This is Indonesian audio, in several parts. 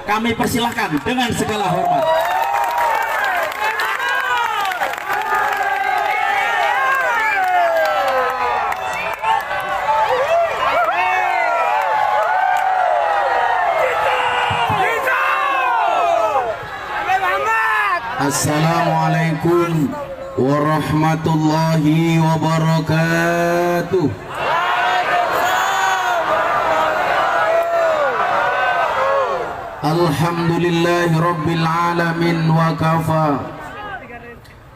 kami persilahkan dengan segala hormat. Assalamualaikum warahmatullahi wabarakatuh. Alhamdulillahi rabbil alamin wa kafa.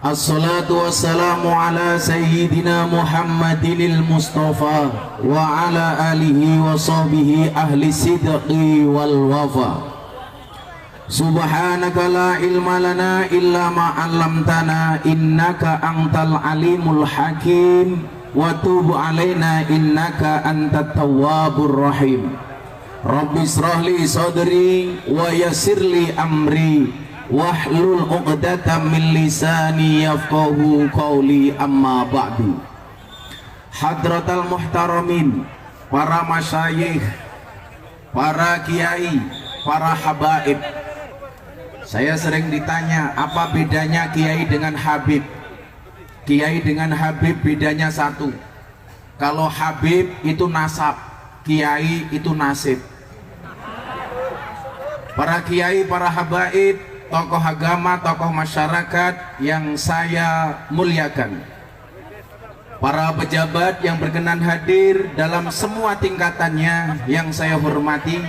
Assalatu wassalamu ala sayyidina Muhammadinil Mustafa wa ala alihi wa sahbihi ahli sidqi wal wafa. Subhanaka la ilma lana illa ma 'allamtana innaka antal alimul hakim wa tub alaina innaka antat tawwabur rahim. Rabbi israh li sadri wa yassir li amri wahlul 'uqdatam min lisani yafqahu qawli, amma ba'du. Hadratal muhtaramin, para masyayikh, para kiai, para habaib. Saya sering ditanya, apa bedanya kiai dengan habib? Kiai dengan habib bedanya satu. Kalau habib itu nasab, kiai itu nasib. Para kiai, para habaib, tokoh agama, tokoh masyarakat yang saya muliakan, para pejabat yang berkenan hadir dalam semua tingkatannya yang saya hormati,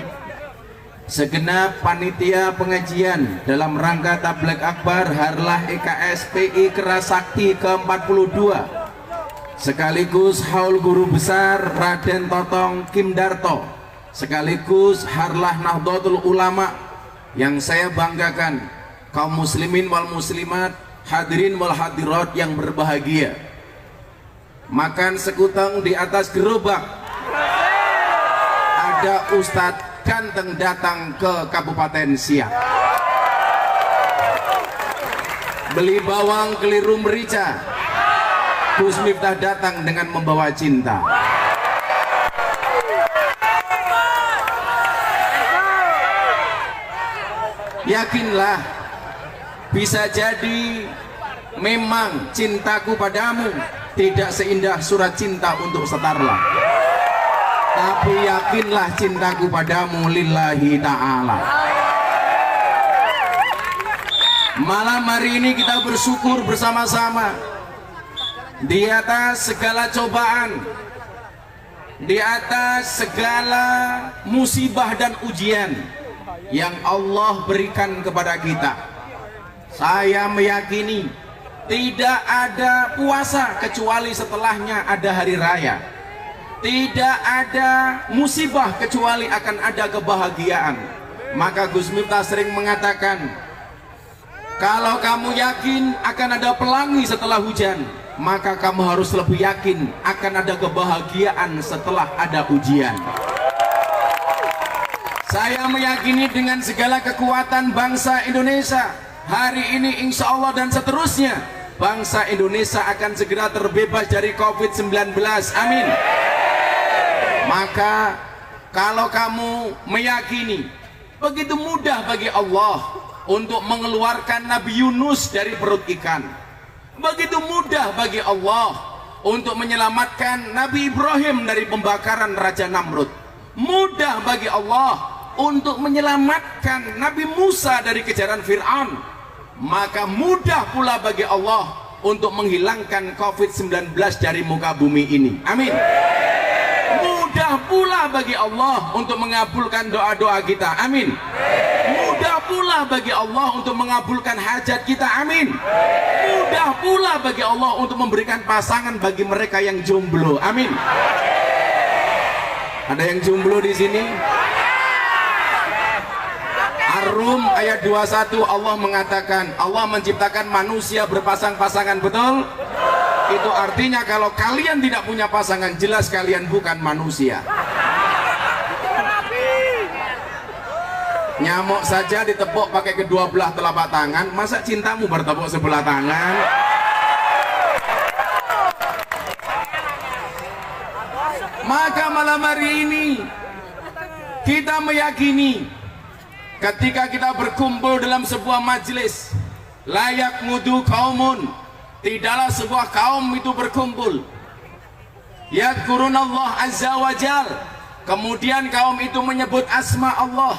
segenap panitia pengajian dalam rangka Tabligh Akbar Harlah EKSPI Kerasakti ke-42, sekaligus haul guru besar Raden Totong Kim Darto, sekaligus Harlah Nahdlatul Ulama yang saya banggakan, kaum muslimin wal muslimat, hadirin wal hadirat yang berbahagia. Makan sekuteng di atas gerobak ada Ustadz ganteng datang ke Kabupaten Siak, beli bawang keliru merica. Gus Miftah datang dengan membawa cinta. Yakinlah, bisa jadi memang cintaku padamu tidak seindah surat cinta untuk Setarlah, tapi yakinlah cintaku padamu lillahi ta'ala. Malam hari ini kita bersyukur bersama-sama di atas segala cobaan, di atas segala musibah dan ujian yang Allah berikan kepada kita. Saya meyakini tidak ada puasa kecuali setelahnya ada hari raya. Tidak ada musibah kecuali akan ada kebahagiaan. Maka Gus Miftah sering mengatakan, kalau kamu yakin akan ada pelangi setelah hujan, maka kamu harus lebih yakin akan ada kebahagiaan setelah ada ujian. Saya meyakini dengan segala kekuatan bangsa Indonesia, hari ini insya Allah dan seterusnya, bangsa Indonesia akan segera terbebas dari COVID-19. Amin. Maka kalau kamu meyakini begitu mudah bagi Allah untuk mengeluarkan Nabi Yunus dari perut ikan, begitu mudah bagi Allah untuk menyelamatkan Nabi Ibrahim dari pembakaran Raja Namrud, mudah bagi Allah untuk menyelamatkan Nabi Musa dari kejaran Fir'aun, maka mudah pula bagi Allah untuk menghilangkan COVID-19 dari muka bumi ini. Amin. Mudah pula bagi Allah untuk mengabulkan doa-doa kita. Amin. Mudah pula bagi Allah untuk mengabulkan hajat kita. Amin. Mudah pula bagi Allah untuk memberikan pasangan bagi mereka yang jomblo. Amin. Ada yang jomblo di sini? Ar-Rum ayat 21, Allah mengatakan Allah menciptakan manusia berpasang-pasangan, betul? Itu artinya kalau kalian tidak punya pasangan, jelas kalian bukan manusia. Nyamuk saja ditepuk pakai kedua belah telapak tangan, masa cintamu bertepuk sebelah tangan? Maka malam hari ini kita meyakini ketika kita berkumpul dalam sebuah majelis, layak mudu kaumun, tidaklah sebuah kaum itu berkumpul yadhkurunallah azza wa jal, kemudian kaum itu menyebut asma Allah,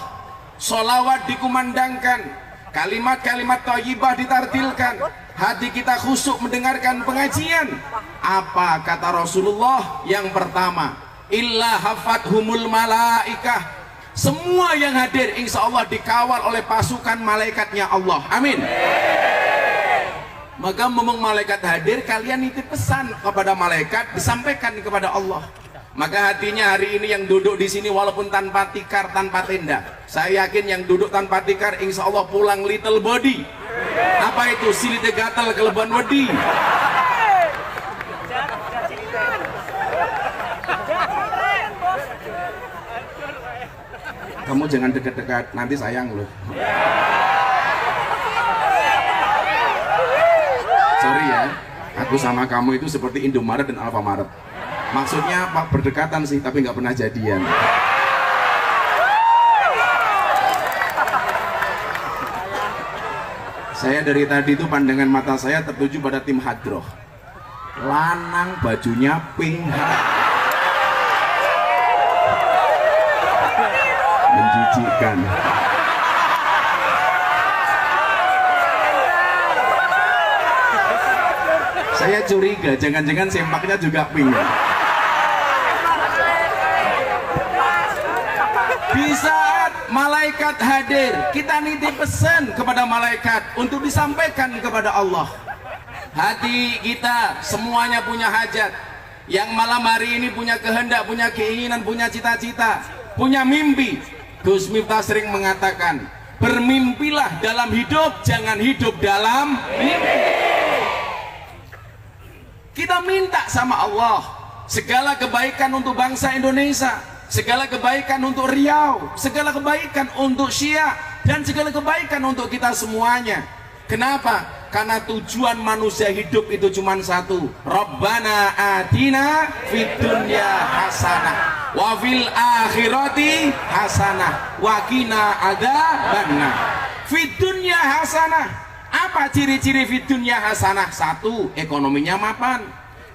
sholawat dikumandangkan, kalimat-kalimat thayyibah ditartilkan, hati kita khusyuk mendengarkan pengajian. Apa kata Rasulullah? Yang pertama, illa hafathumul malaikah, semua yang hadir insya Allah dikawal oleh pasukan malaikatnya Allah. Amin. Maka memang malaikat hadir, kalian nitip pesan kepada malaikat, disampaikan kepada Allah. Maka hatinya hari ini yang duduk di sini walaupun tanpa tikar, tanpa tenda, saya yakin yang duduk tanpa tikar insya Allah pulang little body. Apa itu? Silite gatal keleban wedi. Kamu jangan dekat-dekat, nanti sayang loh. Sorry ya, aku sama kamu itu seperti Indomaret dan Alfamaret. Maksudnya apa? Berdekatan sih, tapi nggak pernah jadian. Saya dari tadi itu pandangan mata saya tertuju pada tim hadroh. Lanang bajunya pink, menjijikan. Saya curiga, jangan-jangan sempaknya juga pink. Di saat malaikat hadir, kita nitip pesan kepada malaikat untuk disampaikan kepada Allah. Hati kita semuanya punya hajat. Yang malam hari ini punya kehendak, punya keinginan, punya cita-cita, punya mimpi. Gus Miftah sering mengatakan, bermimpilah dalam hidup, jangan hidup dalam mimpi. Kita minta sama Allah segala kebaikan untuk bangsa Indonesia, segala kebaikan untuk Riau, segala kebaikan untuk Syiah, dan segala kebaikan untuk kita semuanya. Kenapa? Karena tujuan manusia hidup itu cuma satu. Rabbana atina fid dunya hasanah wa fil akhirati hasanah wa qina adzabannar. Fid dunya hasanah. Apa ciri-ciri fid dunya hasanah? Satu, ekonominya mapan.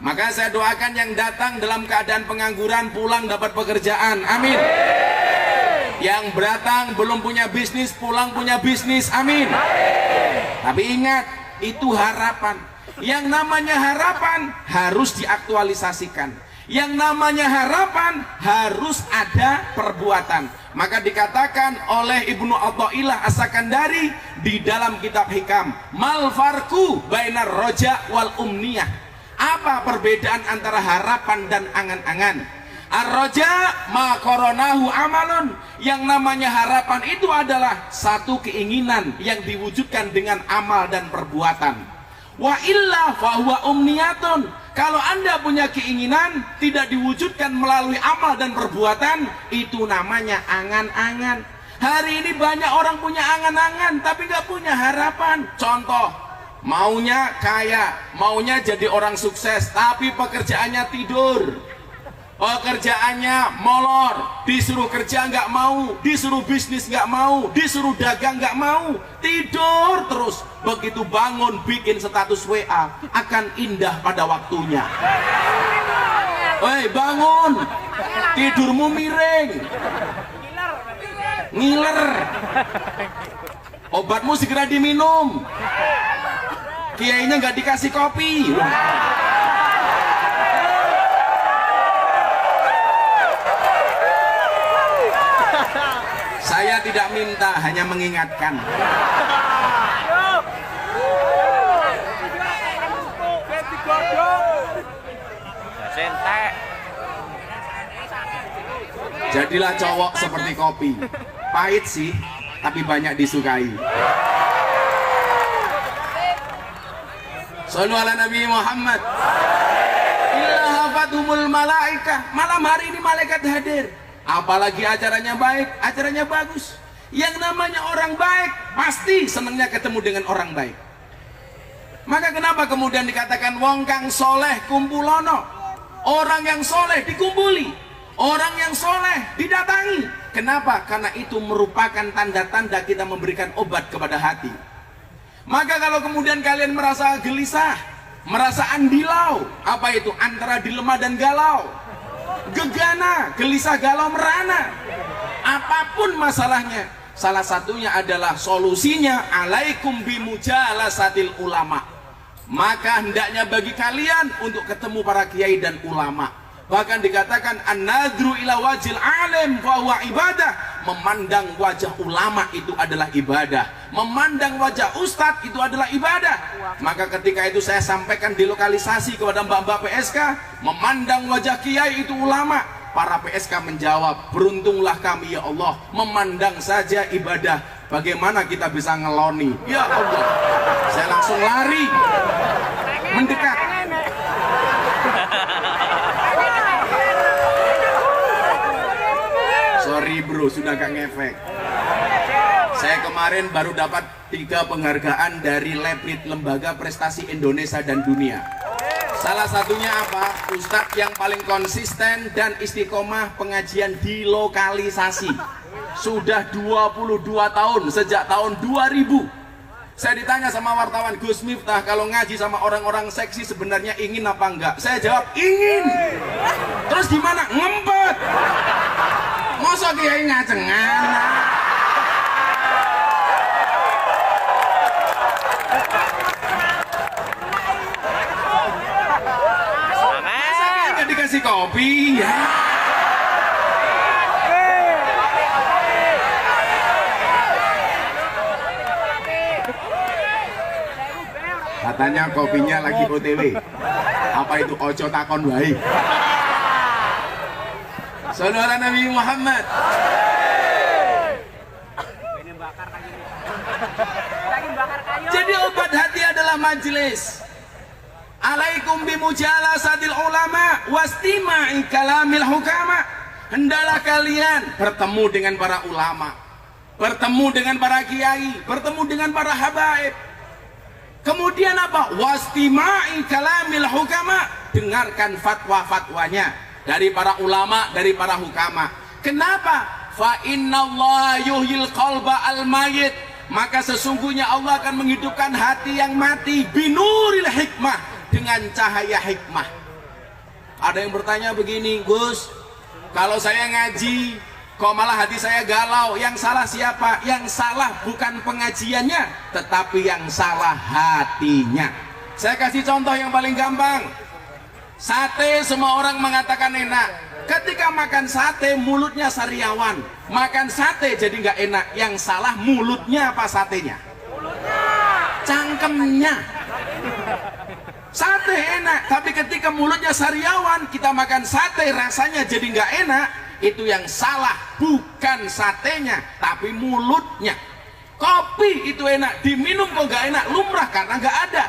Maka saya doakan yang datang dalam keadaan pengangguran pulang dapat pekerjaan. Amin. Yang datang belum punya bisnis pulang punya bisnis. Amin. Tapi ingat, itu harapan. Yang namanya harapan harus diaktualisasikan. Yang namanya harapan harus ada perbuatan. Maka dikatakan oleh Ibnu Athaillah As-Sakandari di dalam kitab Hikam, mal farku bainar roja wal umniyah. Apa perbedaan antara harapan dan angan-angan? Ar-roja ma koronahu amalun. Yang namanya harapan itu adalah satu keinginan yang diwujudkan dengan amal dan perbuatan. Wa illa fahuwa umniyatun. Kalau Anda punya keinginan tidak diwujudkan melalui amal dan perbuatan, itu namanya angan-angan. Hari ini banyak orang punya angan-angan tapi nggak punya harapan. Contoh, maunya kaya, maunya jadi orang sukses, tapi pekerjaannya tidur, pekerjaannya molor, disuruh kerja nggak mau, disuruh bisnis nggak mau, disuruh dagang nggak mau, tidur terus. Begitu bangun bikin status WA, akan indah pada waktunya. Hei bangun, tidurmu miring, ngiler, obatmu segera diminum, kiainya nggak dikasih kopi. Saya tidak minta, hanya mengingatkan. Jadilah cowok seperti kopi, pahit sih, tapi banyak disukai. Shallu ala Nabi Muhammad. Illa hafathumul malaikah. Malam hari ini malaikat hadir. Apalagi acaranya baik, acaranya bagus. Yang namanya orang baik pasti senangnya ketemu dengan orang baik. Maka kenapa kemudian dikatakan wong kang soleh kumpulono? Orang yang soleh dikumpuli, orang yang soleh didatangi. Kenapa? Karena itu merupakan tanda-tanda kita memberikan obat kepada hati. Maka kalau kemudian kalian merasa gelisah, merasa andilau, apa itu? Antara dilema dan galau, gegana, gelisah, galau, merana, apapun masalahnya, salah satunya adalah solusinya alaikum bimujalasatil ulama. Maka hendaknya bagi kalian untuk ketemu para kiai dan ulama. Bahkan dikatakan an-nadru ila wajil alim fa huwa ibadah. Memandang wajah ulama itu adalah ibadah. Memandang wajah ustadz itu adalah ibadah. Maka ketika itu saya sampaikan di lokalisasi kepada mbak-mbak PSK, memandang wajah kiai itu ulama. Para PSK menjawab, beruntunglah kami ya Allah, memandang saja ibadah. Bagaimana kita bisa ngeloni? Ya Allah, saya langsung lari mendekat. Sorry bro, sudah gak ngefek. Saya kemarin baru dapat 3 penghargaan dari Lablit, Lembaga Prestasi Indonesia dan Dunia. Salah satunya apa? Ustadz yang paling konsisten dan istiqomah pengajian di lokalisasi. Sudah 22 tahun, sejak tahun 2000. Saya ditanya sama wartawan, Gus Miftah, kalau ngaji sama orang-orang seksi sebenarnya ingin apa enggak? Saya jawab, ingin. Terus gimana? Ngempet. Masa kiai ngacengan? Masa kiai nggak dikasih kopi? Ya. Katanya kopinya lagi OTW. Apa itu ojo takon wae? Saudara Nabi Muhammad. Jadi obat hati adalah majelis. Alaikum bimujalasatil ulama wastima'i kalamil hukama. Hendaklah kalian bertemu dengan para ulama, bertemu dengan para kiai, bertemu dengan para habaib. Kemudian apa? Wastima'i kalamil hukama, dengarkan fatwa-fatwanya dari para ulama, dari para hukama. Kenapa? Fa innallaha yuhyil qalba al-mayyit. Maka sesungguhnya Allah akan menghidupkan hati yang mati binuril hikmah, dengan cahaya hikmah. Ada yang bertanya begini, Gus, kalau saya ngaji kok malah hati saya galau, yang salah siapa? Yang salah bukan pengajiannya, tetapi yang salah hatinya. Saya kasih contoh yang paling gampang. Sate semua orang mengatakan enak. Ketika makan sate mulutnya sariawan, makan sate jadi nggak enak. Yang salah mulutnya apa satenya? Mulutnya. Cangkemnya. Sate enak, tapi ketika mulutnya sariawan, kita makan sate rasanya jadi nggak enak. Itu yang salah bukan satenya, tapi mulutnya. Kopi itu enak, diminum kok nggak enak, lumrah karena nggak ada.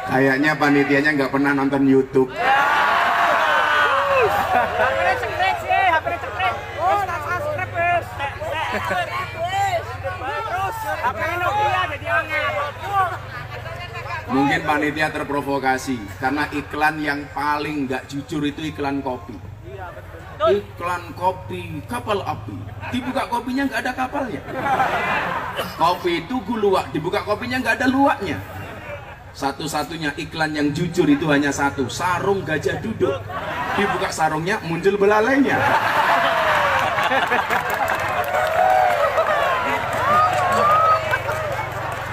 Kayaknya panitianya nggak pernah nonton YouTube. Mungkin panitia terprovokasi karena iklan yang paling nggak jujur itu iklan kopi. Iklan kopi kapal api, dibuka kopinya nggak ada kapalnya. Kopi itu guluak, dibuka kopinya nggak ada luaknya. Satu-satunya iklan yang jujur itu hanya satu, sarung gajah duduk. Dibuka sarungnya muncul belalainya.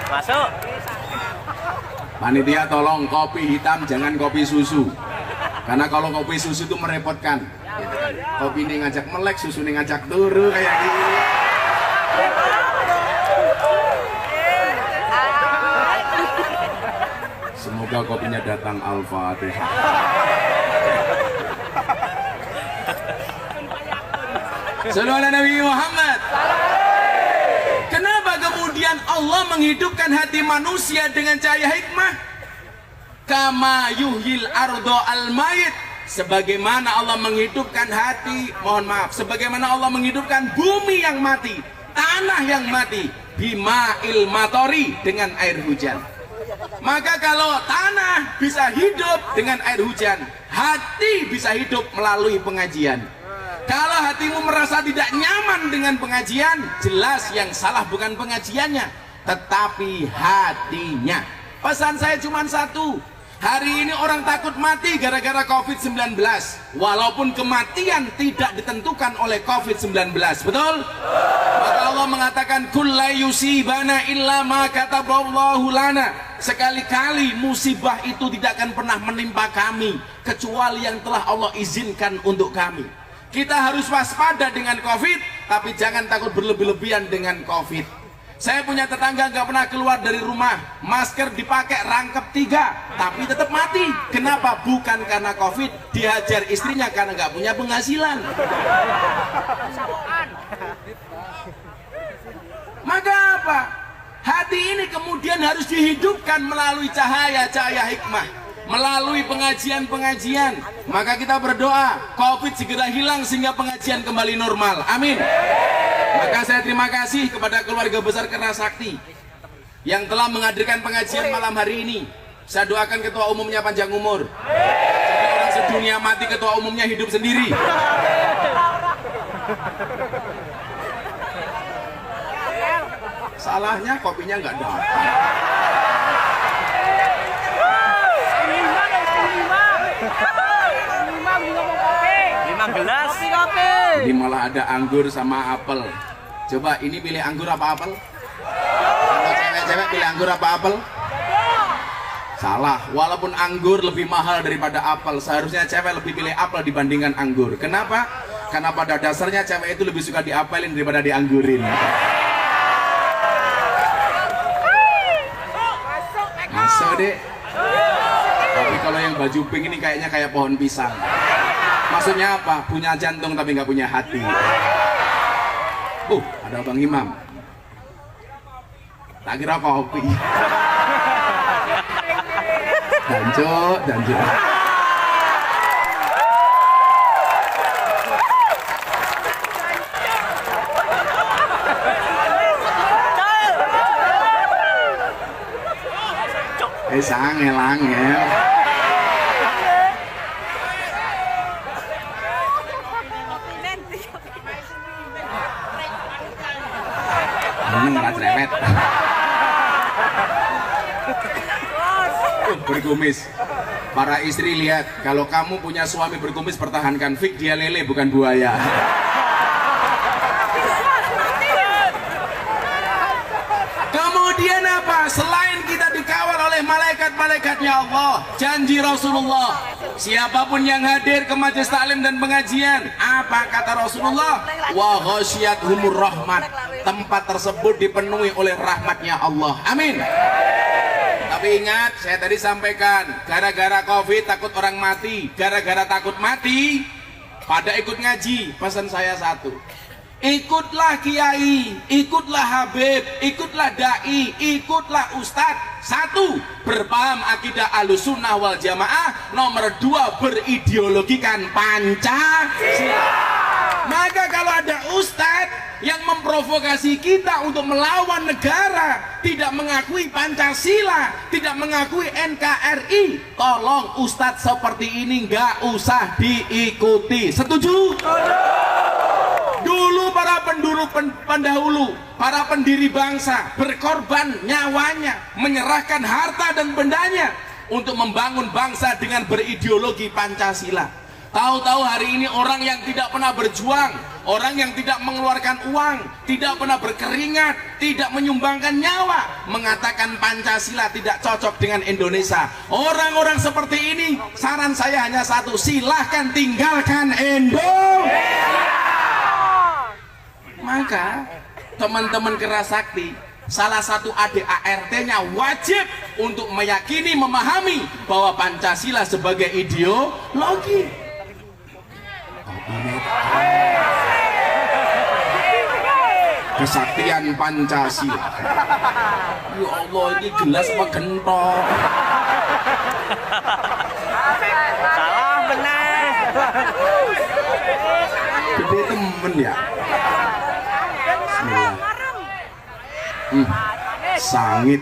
Masuk. Panitia tolong kopi hitam, jangan kopi susu. Karena kalau kopi susu itu merepotkan. Kopi ini ngajak melek, susu ini ngajak turu kayak gini. Semoga kopinya datang. Al-Fatihah. Sallallahu Nabi Muhammad. Kenapa kemudian Allah menghidupkan hati manusia dengan cahaya hikmah? Kama yuhil ardo al-mayit, sebagaimana Allah menghidupkan hati, mohon maaf, sebagaimana Allah menghidupkan bumi yang mati, tanah yang mati, bima'il matori, dengan air hujan. Maka kalau tanah bisa hidup dengan air hujan, hati bisa hidup melalui pengajian. Kalau hatimu merasa tidak nyaman dengan pengajian, jelas yang salah bukan pengajiannya, tetapi hatinya. Pesan saya cuma satu, hari ini orang takut mati gara-gara COVID-19, walaupun kematian tidak ditentukan oleh COVID-19, betul? Maka Allah mengatakan kul la yusibana illa ma kataballahu lana. Sekali-kali musibah itu tidak akan pernah menimpa kami kecuali yang telah Allah izinkan untuk kami. Kita harus waspada dengan COVID, tapi jangan takut berlebih-lebihan dengan COVID. Saya punya tetangga nggak pernah keluar dari rumah, masker dipakai rangkep 3, tapi tetap mati. Kenapa? Bukan karena COVID, dihajar istrinya karena nggak punya penghasilan. Maka apa? Hati ini kemudian harus dihidupkan melalui cahaya-cahaya hikmah, melalui pengajian-pengajian. Maka kita berdoa COVID segera hilang sehingga pengajian kembali normal, amin. Maka saya terima kasih kepada keluarga besar Kerasakti yang telah menghadirkan pengajian malam hari ini. Saya doakan ketua umumnya panjang umur, jadi orang sedunia mati ketua umumnya hidup sendiri. Salahnya kopinya nggak datang. Gelas Ini malah ada anggur sama apel. Coba ini pilih anggur apa apel? Kalau cewek-cewek pilih anggur apa apel? Salah. Walaupun anggur lebih mahal daripada apel, seharusnya cewek lebih pilih apel dibandingkan anggur. Kenapa? Karena pada dasarnya cewek itu lebih suka diapelin daripada dianggurin. Masuk deh. Tapi kalau yang baju pink ini kayaknya kayak pohon pisang. Maksudnya apa? Punya jantung tapi nggak punya hati. Ada Bang Imam. Tak kira kopi. Danjo. Angel. Cerewet. Berkumis. Para istri lihat, kalau kamu punya suami berkumis pertahankan, fik dia lele bukan buaya. Kemudian apa? Selain kita dikawal oleh malaikat-malaikatnya Allah, janji Rasulullah, siapapun yang hadir ke majelis taklim dan pengajian, apa kata Rasulullah? Wa ghasyiyatuhumur rahmat. Tempat tersebut dipenuhi oleh rahmatnya Allah. Amin. Tapi ingat, saya tadi sampaikan, gara-gara COVID takut orang mati, gara-gara takut mati pada ikut ngaji. Pesan saya satu, ikutlah kiai, ikutlah habib, ikutlah dai, ikutlah ustadz. Satu, berpaham akidah Ahlussunnah wal Jamaah. Nomor 2, berideologikan Pancasila. Maka kalau ada ustadz yang memprovokasi kita untuk melawan negara, tidak mengakui Pancasila, tidak mengakui NKRI, tolong ustadz seperti ini nggak usah diikuti. Setuju? Dulu para pendahulu, para pendiri bangsa berkorban nyawanya, menyerahkan harta dan bendanya untuk membangun bangsa dengan berideologi Pancasila. Tahu-tahu hari ini orang yang tidak pernah berjuang, orang yang tidak mengeluarkan uang, tidak pernah berkeringat, tidak menyumbangkan nyawa, mengatakan Pancasila tidak cocok dengan Indonesia. Orang-orang seperti ini, saran saya hanya satu, silahkan tinggalkan Indonesia. Maka teman-teman Kerasakti, salah satu ADART-nya wajib untuk meyakini, memahami bahwa Pancasila sebagai ideologi. Kesaktian Pancasila. Ya Allah, ini gelas apa gentong? Salah benar. Gede temen ya. Bismillah. Sangit.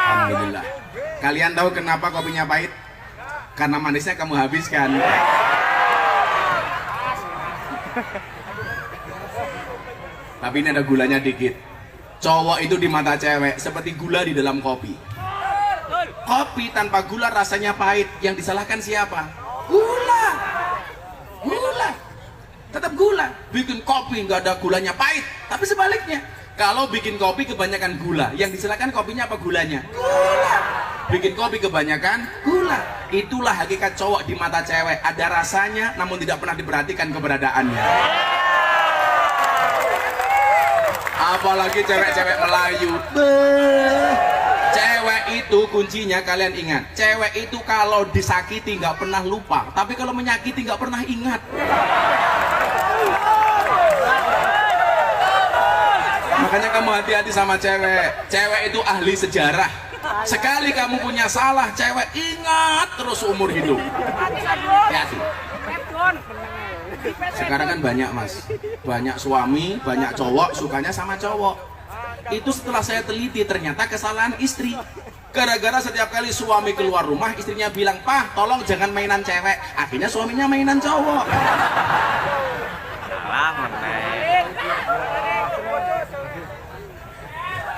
Alhamdulillah. Kalian tahu kenapa kopinya pahit? Karena manisnya kamu habiskan. Tapi ini ada gulanya dikit. Cowok itu di mata cewek seperti gula di dalam kopi. Kopi tanpa gula rasanya pahit. Yang disalahkan siapa? Gula. Gula. Tetap gula. Bikin kopi nggak ada gulanya pahit. Tapi sebaliknya, kalau bikin kopi kebanyakan gula, yang disalahkan kopinya apa gulanya? Gula. Bikin kopi kebanyakan gula. Itulah hakikat cowok di mata cewek. Ada rasanya namun tidak pernah diperhatikan keberadaannya. Apalagi cewek-cewek Melayu. Cewek itu kuncinya, kalian ingat, cewek itu kalau disakiti nggak pernah lupa, tapi kalau menyakiti nggak pernah ingat. Makanya kamu hati-hati sama cewek. Cewek itu ahli sejarah. Sekali kamu punya salah, cewek ingat terus umur hidup. Hati-hati. Sekarang kan banyak mas, banyak suami, banyak cowok sukanya sama cowok. Itu setelah saya teliti ternyata kesalahan istri. Gara-gara setiap kali suami keluar rumah, istrinya bilang, "Pah, tolong jangan mainan cewek." Akhirnya suaminya mainan cowok.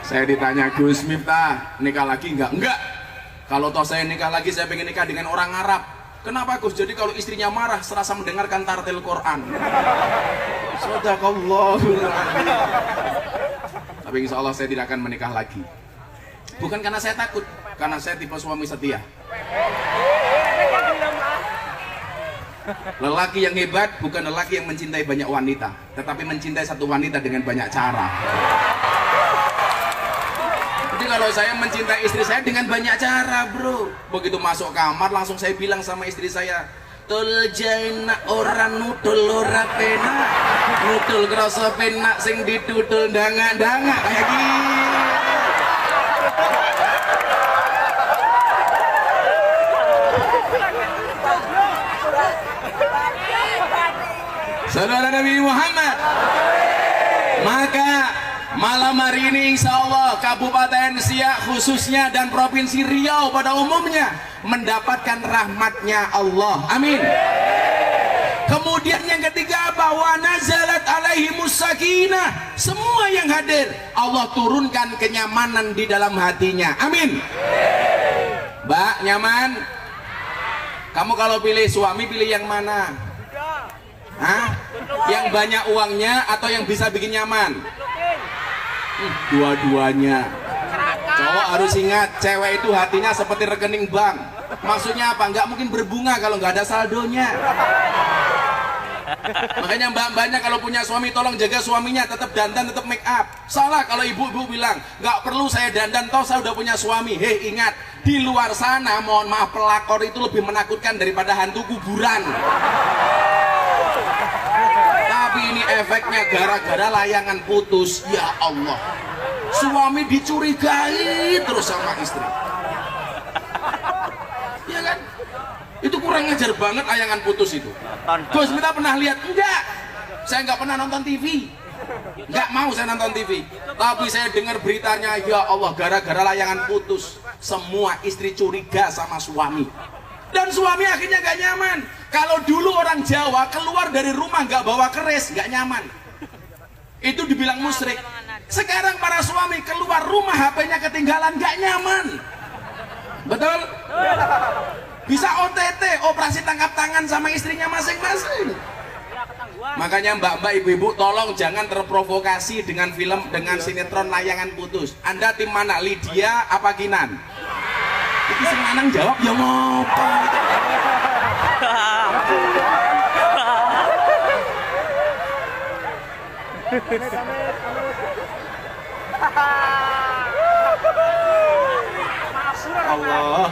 Saya ditanya, "Gus Miftah, nikah lagi enggak?" Enggak. Kalau toh saya nikah lagi, saya pengen nikah dengan orang Arab. Kenapa Gus? Jadi kalau istrinya marah serasa mendengarkan tartil Quran. Shadaqallahul adzim. Tapi insya Allah saya tidak akan menikah lagi. Bukan karena saya takut, karena saya tipe suami setia. Lelaki yang hebat bukan lelaki yang mencintai banyak wanita, tetapi mencintai satu wanita dengan banyak cara. Jadi kalau saya mencintai istri saya dengan banyak cara, bro. Begitu masuk kamar langsung saya bilang sama istri saya, "Tul jaina orang nudul ora penak, nudul krasa penak sing didudul dangak-dangak kayak gini." Saudara Nabi Muhammad. Maka malam hari ini insya Allah Kabupaten Siak khususnya dan Provinsi Riau pada umumnya mendapatkan rahmatnya Allah. Amin. Kemudian yang ketiga, bahwa nazalat alaihimus sakinah. Semua yang hadir Allah turunkan kenyamanan di dalam hatinya. Amin. Mbak, nyaman? Kamu kalau pilih suami pilih yang mana? Hah? Yang banyak uangnya atau yang bisa bikin nyaman? Dua-duanya. Cowok harus ingat, cewek itu hatinya seperti rekening bank. Maksudnya apa? Nggak mungkin berbunga kalau nggak ada saldonya. Makanya mbak-mbaknya kalau punya suami tolong jaga suaminya, tetap dandan, tetap make up. Salah kalau ibu-ibu bilang nggak perlu saya dandan, toh saya udah punya suami. Hei, ingat, di luar sana mohon maaf pelakor itu lebih menakutkan daripada hantu kuburan. Tapi ini efeknya gara-gara layangan putus. Ya Allah, suami dicurigai terus sama istri. Ya kan? Itu kurang ajar banget layangan putus itu. Gus Miftah pernah lihat? Enggak. Saya nggak pernah nonton TV. Nggak mau saya nonton TV. Tapi saya dengar beritanya, ya Allah, gara-gara layangan putus semua istri curiga sama suami. Dan suami akhirnya gak nyaman. Kalau dulu orang Jawa keluar dari rumah gak bawa keris, gak nyaman. Itu dibilang musyrik. Sekarang para suami keluar rumah HP-nya ketinggalan, gak nyaman. Betul? Bisa OTT, operasi tangkap tangan sama istrinya masing-masing. Makanya mbak-mbak, ibu-ibu, tolong jangan terprovokasi dengan film, dengan sinetron layangan putus. Anda tim mana? Lydia apa Kinan? Itu sing lanang jawab ya ngopo. Allah.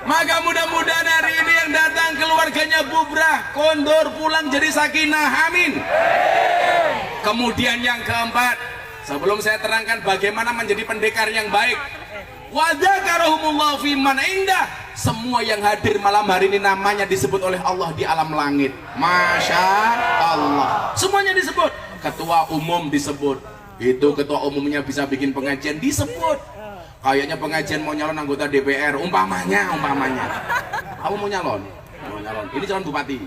Maka mudah-mudahan hari ini yang datang keluarganya bubrah, kondor, pulang jadi sakinah. Amin. Kemudian yang keempat, sebelum saya terangkan bagaimana menjadi pendekar yang baik, wa dzakarahumullahu fi man indah, semua yang hadir malam hari ini namanya disebut oleh Allah di alam langit. Masya Allah, semuanya disebut. Ketua umum disebut, itu ketua umumnya bisa bikin pengajian disebut. Kayaknya pengajian mau nyalon anggota DPR, umpamanya. Kamu mau nyalon? Mau nyalon. Ini calon bupati.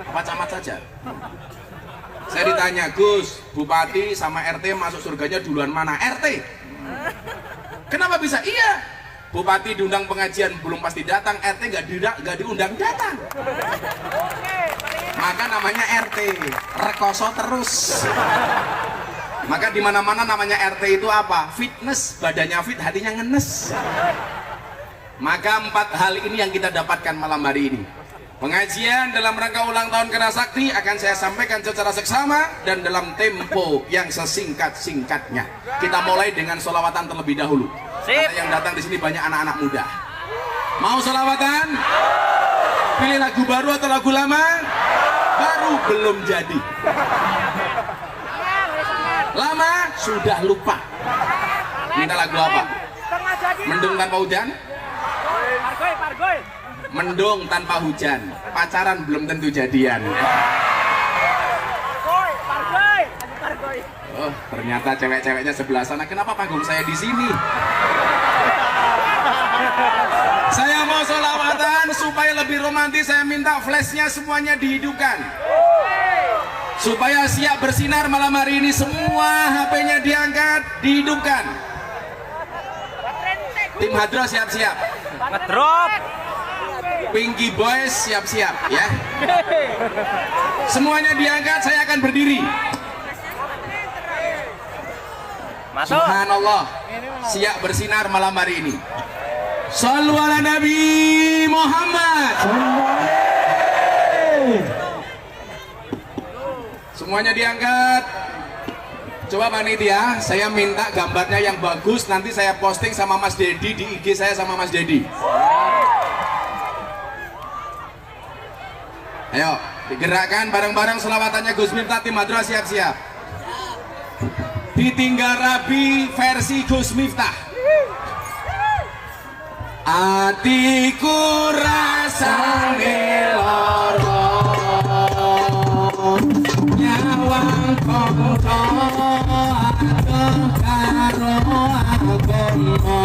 Apa camat saja? Saya ditanya, Gus, bupati sama RT masuk surganya duluan mana? RT. Kenapa bisa? Iya, bupati diundang pengajian belum pasti datang, RT nggak diundang datang. Maka namanya RT, rekoso terus. Maka di mana-mana namanya RT itu apa? Fitness, badannya fit, hatinya ngenes. Maka 4 hal ini yang kita dapatkan malam hari ini. Pengajian dalam rangka ulang tahun Kerasakti akan saya sampaikan secara seksama dan dalam tempo yang sesingkat-singkatnya. Kita mulai dengan sholawatan terlebih dahulu. Karena yang datang di sini banyak anak-anak muda. Mau sholawatan? Pilih lagu baru atau lagu lama? Baru, belum jadi. Lama, sudah lupa. Minta lagu apa? Mendung tanpa hujan? Mendung tanpa hujan, pacaran belum tentu jadian. Oh, ternyata cewek-ceweknya sebelah sana. Kenapa panggung saya di sini? Saya mau sholawatan supaya lebih romantis. Saya minta flashnya semuanya dihidupkan, supaya siap bersinar malam hari ini. Semua HP-nya diangkat, dihidupkan. Tim Hadro siap-siap. Ngedrop. Pinky Boys siap-siap ya. Semuanya diangkat, saya akan berdiri. Masuk. Subhanallah, siap bersinar malam hari ini. Shallu ala Nabi Muhammad. Semuanya diangkat. Coba panitia, saya minta gambarnya yang bagus. Nanti saya posting sama Mas Dedi di IG saya sama Mas Dedi. Ayo, digerakkan bareng-bareng selawatannya Gus Miftah. Tim Hadroh siap-siap. Ditinggal Rabi versi Gus Miftah. Atiku rasane lara, nyawang kongko adoh karo agono.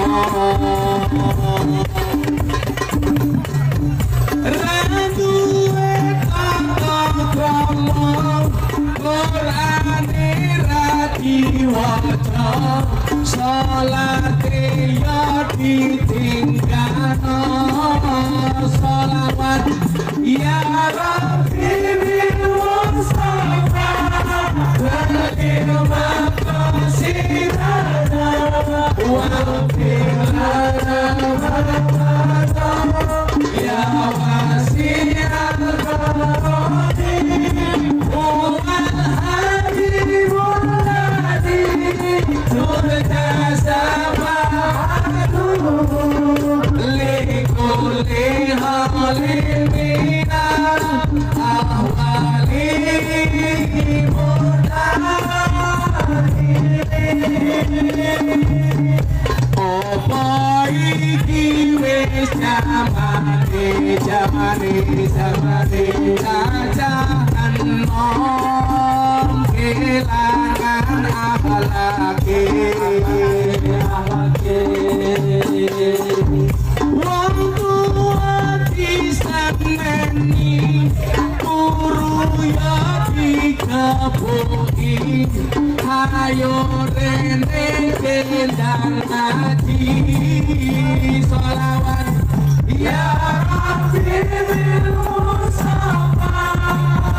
Diwaca salate ya ditinggalno, sholawat ya Rabbi bil Mustafa lakil maqasidana wa filana ya wasi'al karim wal hadi zamane cacahan nom kelangan akhlake wong tua disameni guru ya dikepuki ayo rene kendang ngaji sholawat ya Rabbi bil Mustafa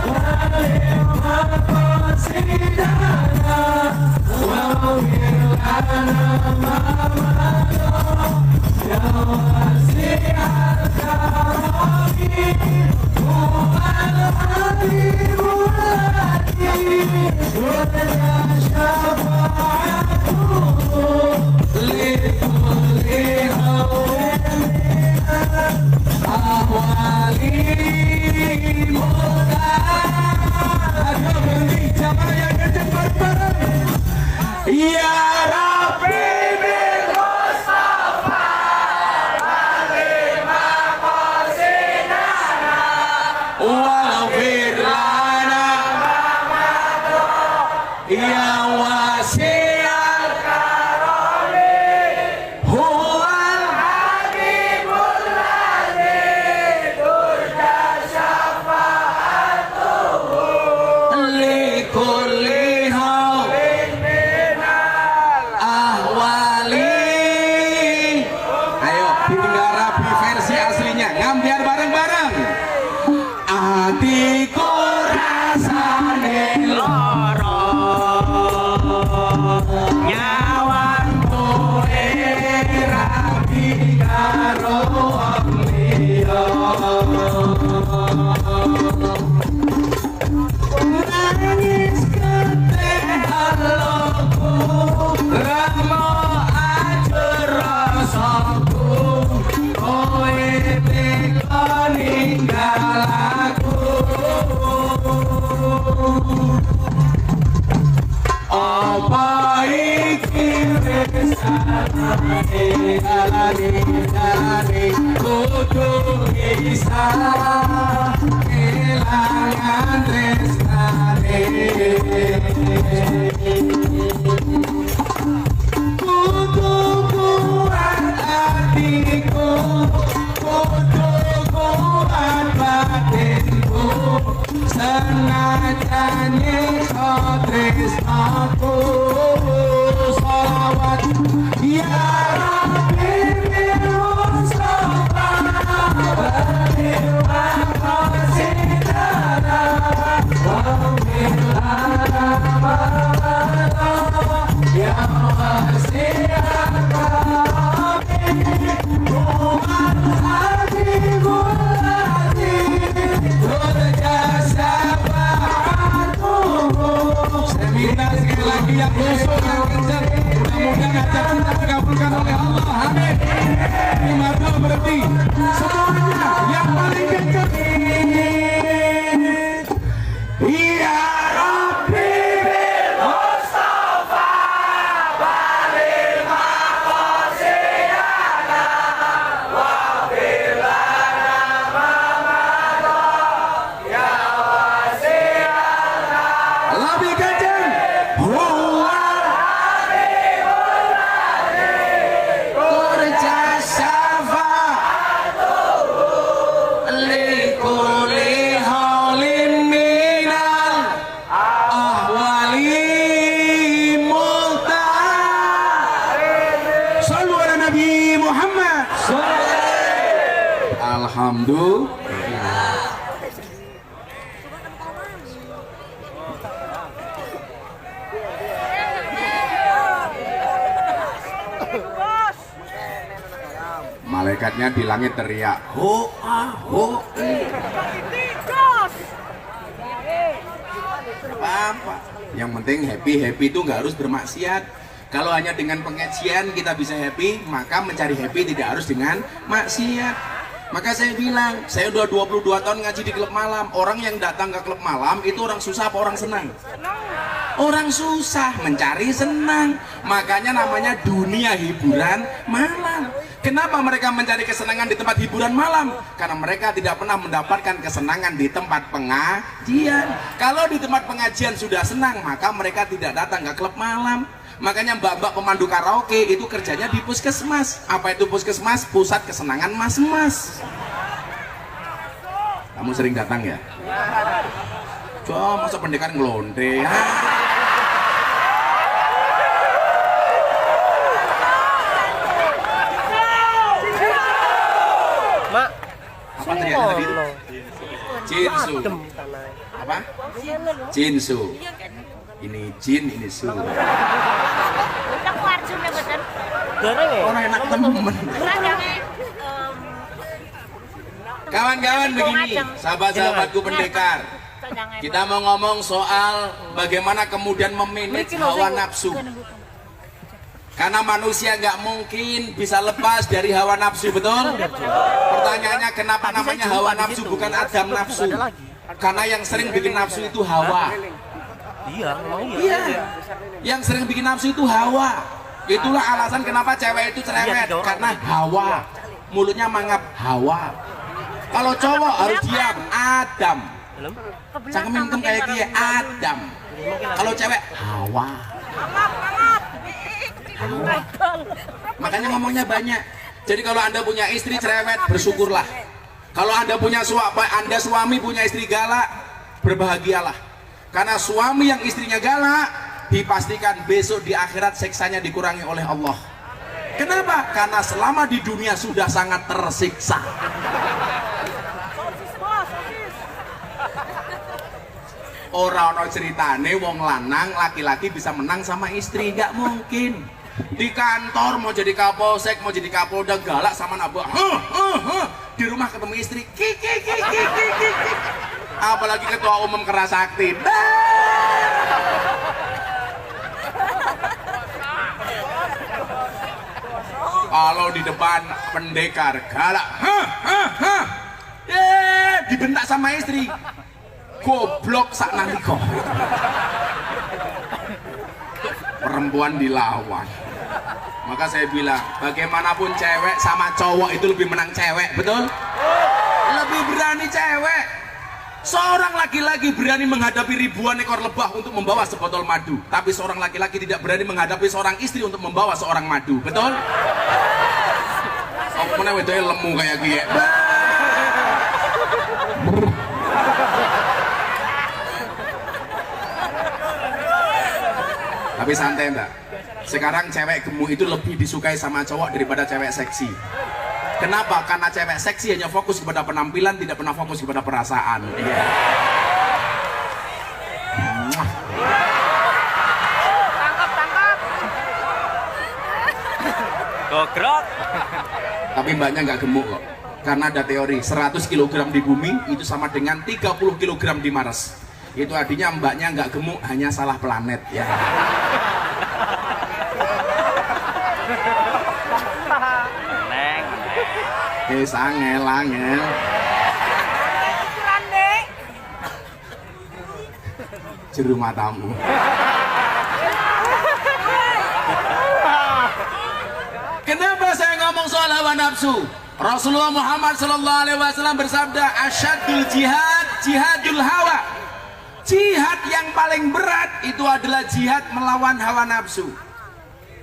walil maqasidana wa wilana mamado ya wasi'al karami wal habibul hadi wa syafa'atuhu likulli ahwali Ya Rabbi bil Mustafa ya wasi'al karami huwal habibul ladzi turja syafa'atuhu likulli hawlin minal ahwali. Ayo ditinggal rapi versi aslinya, ngambiar bareng-bareng. Atiku rasane lara nyawanku rapi karo wong liya. Nangis keteh haloku ramo ajur rasaku kowe teko ninggal aku. Apa iki wis alane alane kudu bisa kelangan tresnane. Kudu kuat hatiku, kudu kuat batinku, senajan nyekso tresnaku. Sholawat ya Rabbi bil Mustafa bil maqasidana wa bil alamana ya wasi'al karami huwal habibul ladzi turja syafa'atuhu. Saya minta sekali lagi yang khusus yang kencang, mudah-mudahan hajat kita dikabulkan oleh Allah. Amin. Lima dua berhenti semuanya yang paling kencang. Ya Rabbi bil Mustafa balil maqasidana wa bil alamana ya wasi'al lebih kencang. Huwal habibul ladzi turja syafa'atuhu likulli hawlin minal ahwali muhtar. Shallu ala Nabi Muhammad. Alhamdulillah. Malaikatnya di langit teriak, ho ah ho. Apa-apa. Yang penting happy itu nggak harus bermaksiat. Kalau hanya dengan pengajian kita bisa happy, maka mencari happy tidak harus dengan maksiat. Maka saya bilang, saya udah 22 tahun ngaji di klub malam. Orang yang datang ke klub malam itu orang susah apa orang senang? Orang susah mencari senang. Makanya namanya dunia hiburan malam. Kenapa mereka mencari kesenangan di tempat hiburan malam? Karena mereka tidak pernah mendapatkan kesenangan di tempat pengajian. Kalau di tempat pengajian sudah senang, maka mereka tidak datang ke klub malam. Makanya mbak-mbak pemandu karaoke itu kerjanya di puskesmas. Apa itu puskesmas? Pusat kesenangan mas-mas. Kamu sering datang ya? Coba masa pendekar ngelonte. Mak, Apa teriaknya tadi? Jinsu. Apa? Jinsu. Ini jin, ini su. Orang enak temen. Kawan-kawan begini, sahabat-sahabatku pendekar. Kita mau ngomong soal bagaimana kemudian memanage hawa nafsu. Karena manusia nggak mungkin bisa lepas dari hawa nafsu, betul? Pertanyaannya kenapa namanya hawa nafsu bukan adam nafsu? Karena yang sering bikin nafsu itu hawa. Iya. Yang sering bikin nafsu itu hawa. Itulah alasan kenapa cewek itu cerewet, karena hawa. Mulutnya mangap, hawa. Kalau cowok harus diam, adam. Belum. Cangkem hitam kayak dia Adam. Kalau cewek Hawa. Makanya ngomongnya banyak. Jadi kalau Anda punya istri cerewet, bersyukurlah. Kalau Anda punya suami punya istri galak, berbahagialah. Karena suami yang istrinya galak, dipastikan besok di akhirat siksanya dikurangi oleh Allah. Kenapa? Karena selama di dunia sudah sangat tersiksa. Orang ceritane wong lanang laki-laki bisa menang sama istri, nggak mungkin. Di kantor mau jadi kapolsek, mau jadi kapolda galak sama nabok. Di rumah ketemu istri, apalagi ketua umum keras sakti. Kalau di depan pendekar galak, dibentak sama istri. Goblok sak nanti kok. Perempuan dilawan. Maka saya bilang, bagaimanapun cewek sama cowok itu lebih menang cewek, betul? Lebih berani cewek. Seorang laki-laki berani menghadapi ribuan ekor lebah untuk membawa sebotol madu, tapi seorang laki-laki tidak berani menghadapi seorang istri untuk membawa seorang madu, betul? Aku mana wedoknya lemu kayak gini. Tapi santai mbak, sekarang cewek gemuk itu lebih disukai sama cowok daripada cewek seksi. Kenapa? Karena cewek seksi hanya fokus kepada penampilan, tidak pernah fokus kepada perasaan. Tangkap. Gogrok. Tapi mbaknya nggak gemuk kok. Karena ada teori 100 kg di bumi itu sama dengan 30 kg di Mars. Itu artinya mbaknya nggak gemuk, hanya salah planet ya. Angel. Jeru matamu. Kenapa saya ngomong soal hawa nafsu? Rasulullah Muhammad SAW bersabda, asyadul jihad, jihadul hawa. Jihad yang paling berat itu adalah jihad melawan hawa nafsu.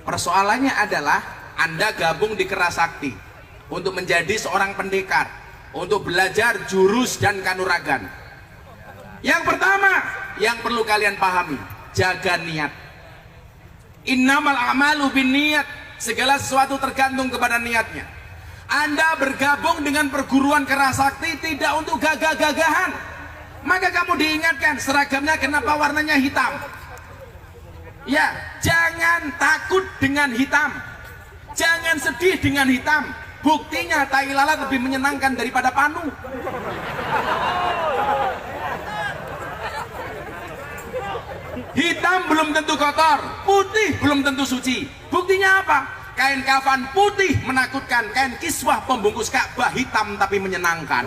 Persoalannya adalah Anda gabung di Keras Sakti untuk menjadi seorang pendekar, untuk belajar jurus dan kanuragan. Yang pertama yang perlu kalian pahami, jaga niat. Innamal a'malu binniyat, segala sesuatu tergantung kepada niatnya. Anda bergabung dengan perguruan Keras Sakti tidak untuk gagah-gagahan. Maka kamu diingatkan, seragamnya kenapa warnanya hitam? Ya, jangan takut dengan hitam, jangan sedih dengan hitam. Buktinya tai lalat lebih menyenangkan daripada panu. Hitam belum tentu kotor, putih belum tentu suci. Buktinya apa? Kain kafan putih menakutkan, kain kiswah pembungkus Ka'bah hitam tapi menyenangkan.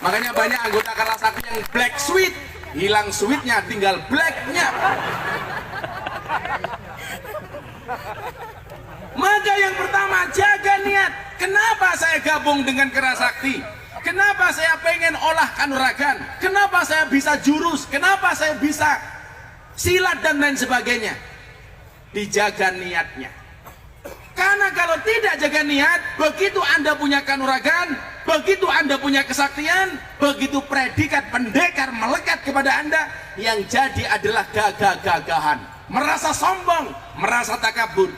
Makanya banyak anggota Keras Sakti yang black sweet, hilang sweetnya, tinggal blacknya. Maka yang pertama, jaga niat. Kenapa saya gabung dengan Keras Sakti? Kenapa saya pengen olah kanuragan? Kenapa saya bisa jurus? Kenapa saya bisa silat dan lain sebagainya? Dijaga niatnya. Karena kalau tidak jaga niat, begitu Anda punya kanuragan, begitu Anda punya kesaktian, begitu predikat pendekar melekat kepada Anda, yang jadi adalah gagah-gagahan, merasa sombong, merasa takabur.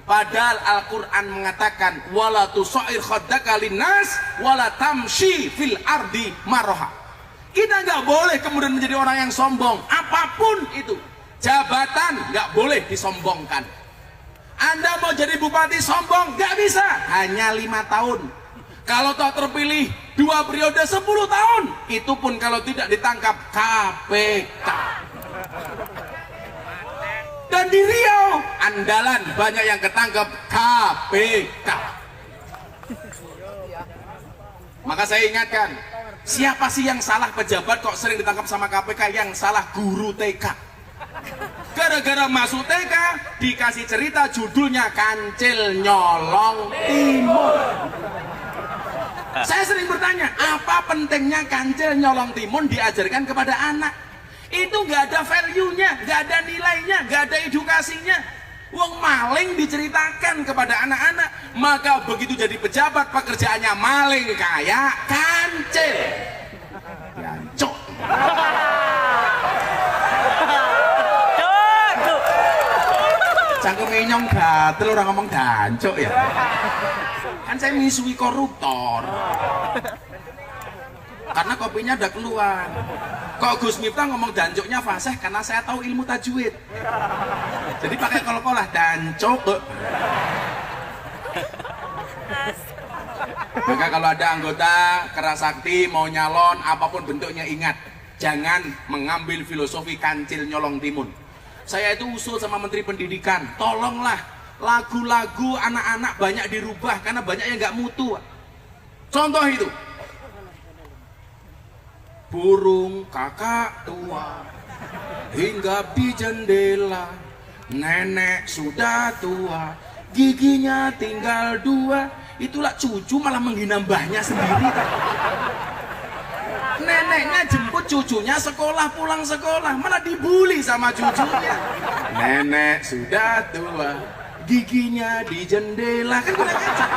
Padahal Al-Quran mengatakan wala tusair khaddaka linnas wala tamshi fil ardi maraha. Kita nggak boleh kemudian menjadi orang yang sombong, apapun itu. Jabatan nggak boleh disombongkan. Anda mau jadi bupati sombong nggak bisa, hanya 5 tahun. Kalau toh terpilih 2 periode 10 tahun, itu pun kalau tidak ditangkap KPK. Dan di Riau, andalan banyak yang ketangkep KPK. Maka saya ingatkan, siapa sih yang salah pejabat kok sering ditangkap sama KPK? Yang salah guru TK. Gara-gara masuk TK, dikasih cerita judulnya Kancil Nyolong Timur. Saya sering bertanya, apa pentingnya kancil nyolong timun diajarkan kepada anak? Itu nggak ada value-nya, nggak ada nilainya, nggak ada edukasinya. Wong maling diceritakan kepada anak-anak, maka begitu jadi pejabat pekerjaannya maling kayak kancil. Jancuk. Cangkem nyong gatel orang ngomong dancuk ya. Kan saya misui koruptor. Karena kopinya udah keluar. Kok Gus Miftah ngomong dancuknya fasih karena saya tahu ilmu tajwid. Jadi pakai kol-kolah dancuk. Maka kalau ada anggota Kerasakti mau nyalon apapun bentuknya, ingat, jangan mengambil filosofi kancil nyolong timun. Saya itu usul sama Menteri Pendidikan, tolonglah lagu-lagu anak-anak banyak dirubah karena banyak yang nggak mutu. Contoh itu, burung kakak tua hinggap di jendela, nenek sudah tua giginya tinggal 2. Itulah cucu malah menghina mbahnya sendiri. Neneknya jemput cucunya sekolah, pulang sekolah malah dibully sama cucunya. Nenek sudah tua giginya di jendela, kan kurang ajar.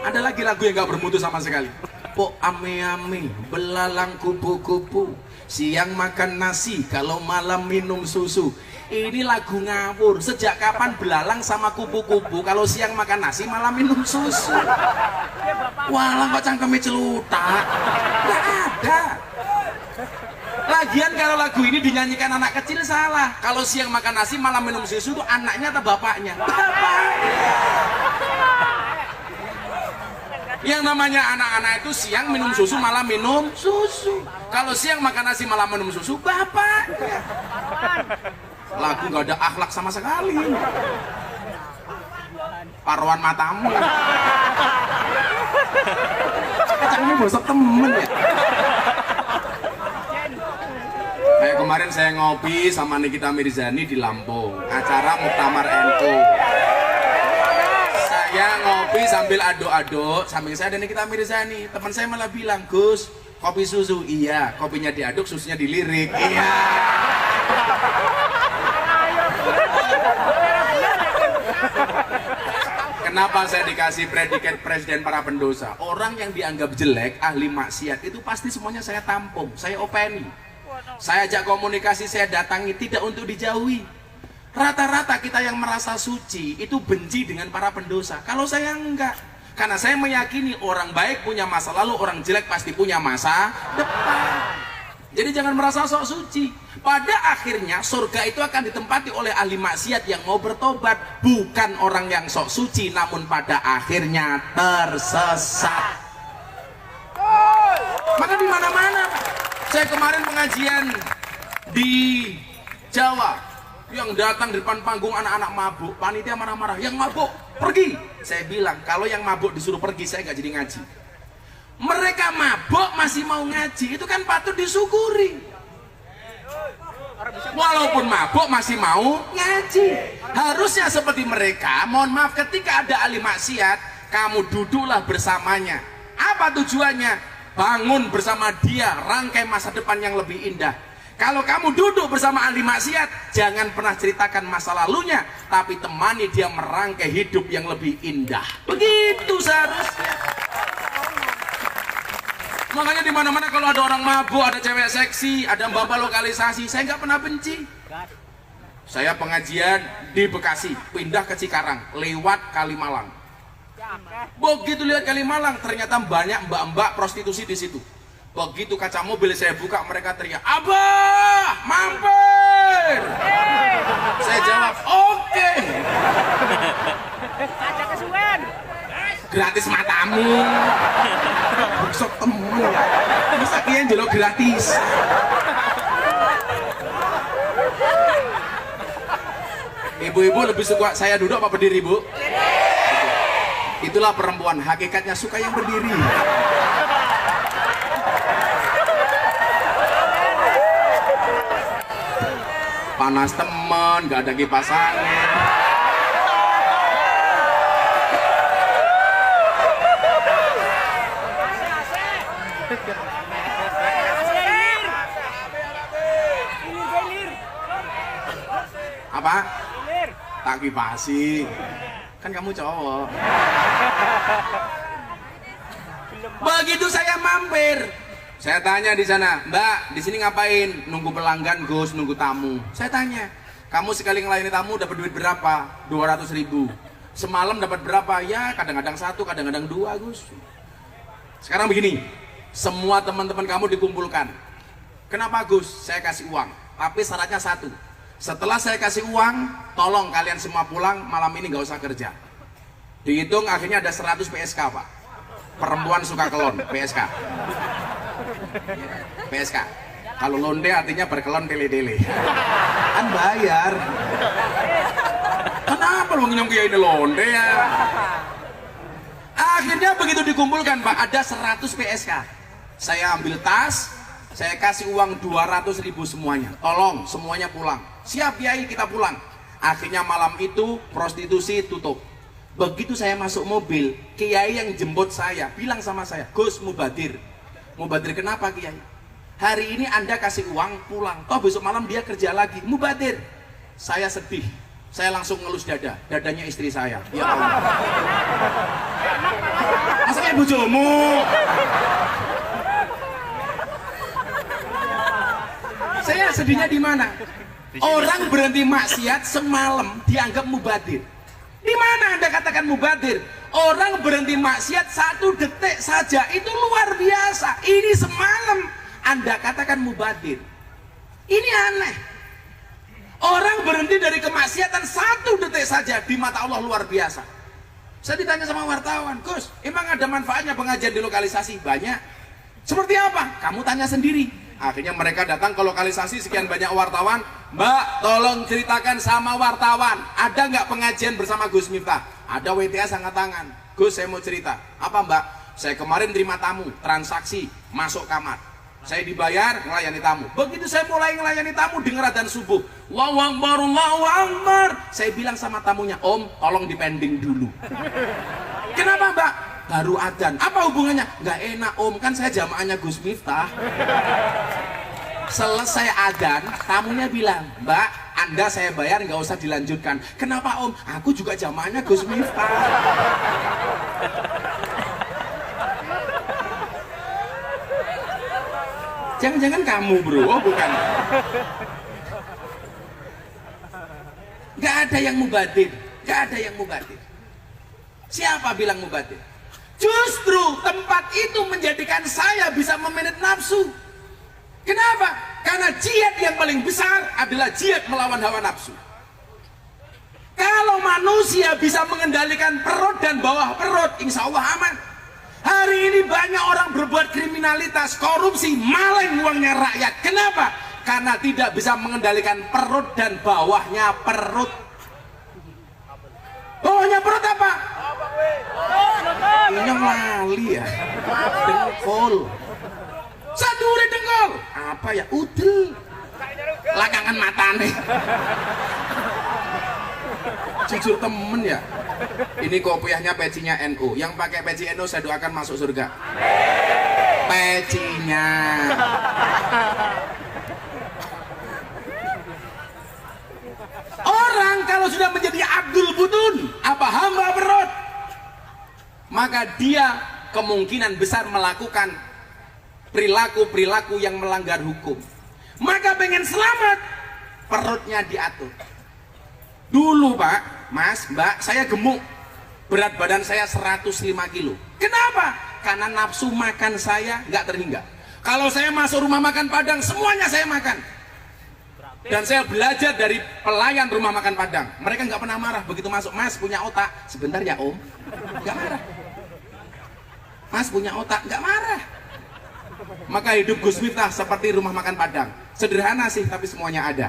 Ada lagi lagu yang gak bermutu sama sekali. Pok ame-ame belalang kupu-kupu, siang makan nasi kalau malam minum susu. Ini lagu ngawur. Sejak kapan belalang sama kupu-kupu kalau siang makan nasi malam minum susu? Walah kok cangkeme celutak. Gak ada. Lagian kalau lagu ini dinyanyikan anak kecil salah. Kalau siang makan nasi malam minum susu itu anaknya atau bapaknya? Bapaknya. Yang namanya anak-anak itu siang minum susu malam minum susu. Kalau siang makan nasi malam minum susu bapaknya. Lagu nggak ada akhlak sama sekali. Paruan matamu. Kacangnya bosok temen ya. Kayak kemarin saya ngopi sama Nikita Mirzani di Lampung, acara Muktamar NU. Saya ngopi sambil aduk-aduk, samping saya ada Nikita Mirzani. Teman saya malah bilang, Gus, kopi susu. Iya, kopinya diaduk, susunya dilirik. Iya. Kenapa saya dikasih predikat presiden para pendosa? Orang yang dianggap jelek, ahli maksiat, itu pasti semuanya saya tampung, saya openi. Saya ajak komunikasi, saya datangi, tidak untuk dijauhi. Rata-rata kita yang merasa suci itu benci dengan para pendosa. Kalau saya enggak, karena saya meyakini orang baik punya masa lalu, orang jelek pasti punya masa depan. Jadi jangan merasa sok suci. Pada akhirnya surga itu akan ditempati oleh ahli maksiat yang mau bertobat, bukan orang yang sok suci namun pada akhirnya tersesat. Maka di mana-mana. Saya kemarin pengajian di Jawa, yang datang di depan panggung anak-anak mabuk, panitia marah-marah, yang mabuk pergi. Saya bilang kalau yang mabuk disuruh pergi saya nggak jadi ngaji. Mereka mabuk masih mau ngaji, itu kan patut disyukuri. Walaupun mabuk masih mau ngaji. Harusnya seperti mereka. Mohon maaf, ketika ada ahli maksiat, kamu duduklah bersamanya. Apa tujuannya? Bangun bersama dia rangkai masa depan yang lebih indah. Kalau kamu duduk bersama ahli maksiat, jangan pernah ceritakan masa lalunya, tapi temani dia merangkai hidup yang lebih indah. Begitu seharusnya. Makanya di mana-mana kalau ada orang mabuk, ada cewek seksi, ada mbak-mbak lokalisasi, saya nggak pernah benci. Saya pengajian di Bekasi, pindah ke Cikarang, lewat Kalimalang. Begitu lihat Kalimalang, ternyata banyak mbak-mbak prostitusi di situ. Begitu kaca mobil saya buka, mereka teriak, "Abah, mampir!" Saya jawab, "Oke." Ada kesuwen. Gratis matamu. Besok temen ya. Bisa kian jelok gratis. Ibu-ibu lebih suka saya duduk apa berdiri, Bu? Itulah perempuan, hakikatnya suka yang berdiri. Panas temen, gak ada kipas angin. tak kipasi. Kan kamu cowok. Begitu saya mampir, saya tanya di sana, Mbak, di sini ngapain? Nunggu pelanggan, Gus, nunggu tamu. Saya tanya, kamu sekali ngelayani tamu dapat duit berapa? 200.000. Semalam dapat berapa? Ya, kadang-kadang 1, kadang-kadang 2, Gus. Sekarang begini, semua teman-teman kamu dikumpulkan. Kenapa, Gus? Saya kasih uang, tapi syaratnya 1. Setelah saya kasih uang, tolong kalian semua pulang, malam ini nggak usah kerja. Dihitung akhirnya ada 100 PSK, Pak. Perempuan suka kelon, PSK. PSK. Kalau londe artinya berkelon tele-tele. Kan bayar. Kenapa lu nginyong ini londe ya? Akhirnya begitu dikumpulkan, Pak, ada 100 PSK. Saya ambil tas, saya kasih uang 200.000 semuanya. Tolong semuanya pulang. Siap Kiai, kita pulang. Akhirnya malam itu prostitusi tutup. Begitu saya masuk mobil, Kiai yang jemput saya bilang sama saya, Gus, mubadir. Mubadir kenapa, Kiai? Hari ini Anda kasih uang pulang, toh besok malam dia kerja lagi. Mubadir. Saya sedih. Saya langsung ngelus dada. Dadanya istri saya. Ya Allah. Masa kayak bojomu? Saya sedihnya di mana? Orang berhenti maksiat semalam dianggap mubadir. Di mana Anda katakan mubadir? Orang berhenti maksiat 1 detik saja, itu luar biasa. Ini semalam Anda katakan mubadir. Ini aneh. Orang berhenti dari kemaksiatan 1 detik saja, di mata Allah luar biasa. Saya ditanya sama wartawan, Gus, emang ada manfaatnya pengajian di lokalisasi? Banyak. Seperti apa? Kamu tanya sendiri. Akhirnya mereka datang ke lokalisasi, sekian banyak wartawan. Mbak, tolong ceritakan sama wartawan, ada nggak pengajian bersama Gus Miftah? Ada WTA angkat tangan. Gus, saya mau cerita. Apa, Mbak? Saya kemarin terima tamu, transaksi, masuk kamar. Saya dibayar, ngelayani tamu. Begitu saya mulai ngelayani tamu, dengar adzan subuh. Allahu Akbar, Allahu Akbar. Saya bilang sama tamunya, Om, tolong dipending dulu. Kenapa, Mbak? Baru adzan. Apa hubungannya? Nggak enak, Om, kan saya jamaahnya Gus Miftah. Selesai adzan, tamunya bilang, Mbak, Anda saya bayar, nggak usah dilanjutkan. Kenapa, Om? Aku juga jamaahnya Gus Miftah. Jangan-jangan kamu, bro? Oh, bukan. Nggak ada yang mubadir, nggak ada yang mubadir. Siapa bilang mubadir? Justru tempat itu menjadikan saya bisa memanage nafsu. Kenapa? Karena jihad yang paling besar adalah jihad melawan hawa nafsu. Kalau manusia bisa mengendalikan perut dan bawah perut, insya Allah aman. Hari ini banyak orang berbuat kriminalitas, korupsi, maling uangnya rakyat. Kenapa? Karena tidak bisa mengendalikan perut dan bawahnya perut. Bawahnya perut apa? Ini yang lali ya. Dengkul. Sadure dengkul. Apa ya? Udel. Lakangan matane. Jujur temen ya. Ini kopiahnya pecinya NU. Yang pakai peci NU saya doakan masuk surga. Pecinya. Orang kalau sudah menjadi Abdul Butun, apa hamba perut, maka dia kemungkinan besar melakukan perilaku-perilaku yang melanggar hukum. Maka pengen selamat, perutnya diatur. Dulu Pak, Mas, Mbak, saya gemuk. Berat badan saya 105 kilo. Kenapa? Karena nafsu makan saya nggak terhingga. Kalau saya masuk rumah makan Padang, semuanya saya makan. Dan saya belajar dari pelayan rumah makan Padang. Mereka nggak pernah marah. Begitu masuk, Mas punya otak. Sebentar ya Om. Nggak marah. Mas punya otak, nggak marah. Maka hidup Gus Miftah seperti rumah makan Padang. Sederhana sih, tapi semuanya ada.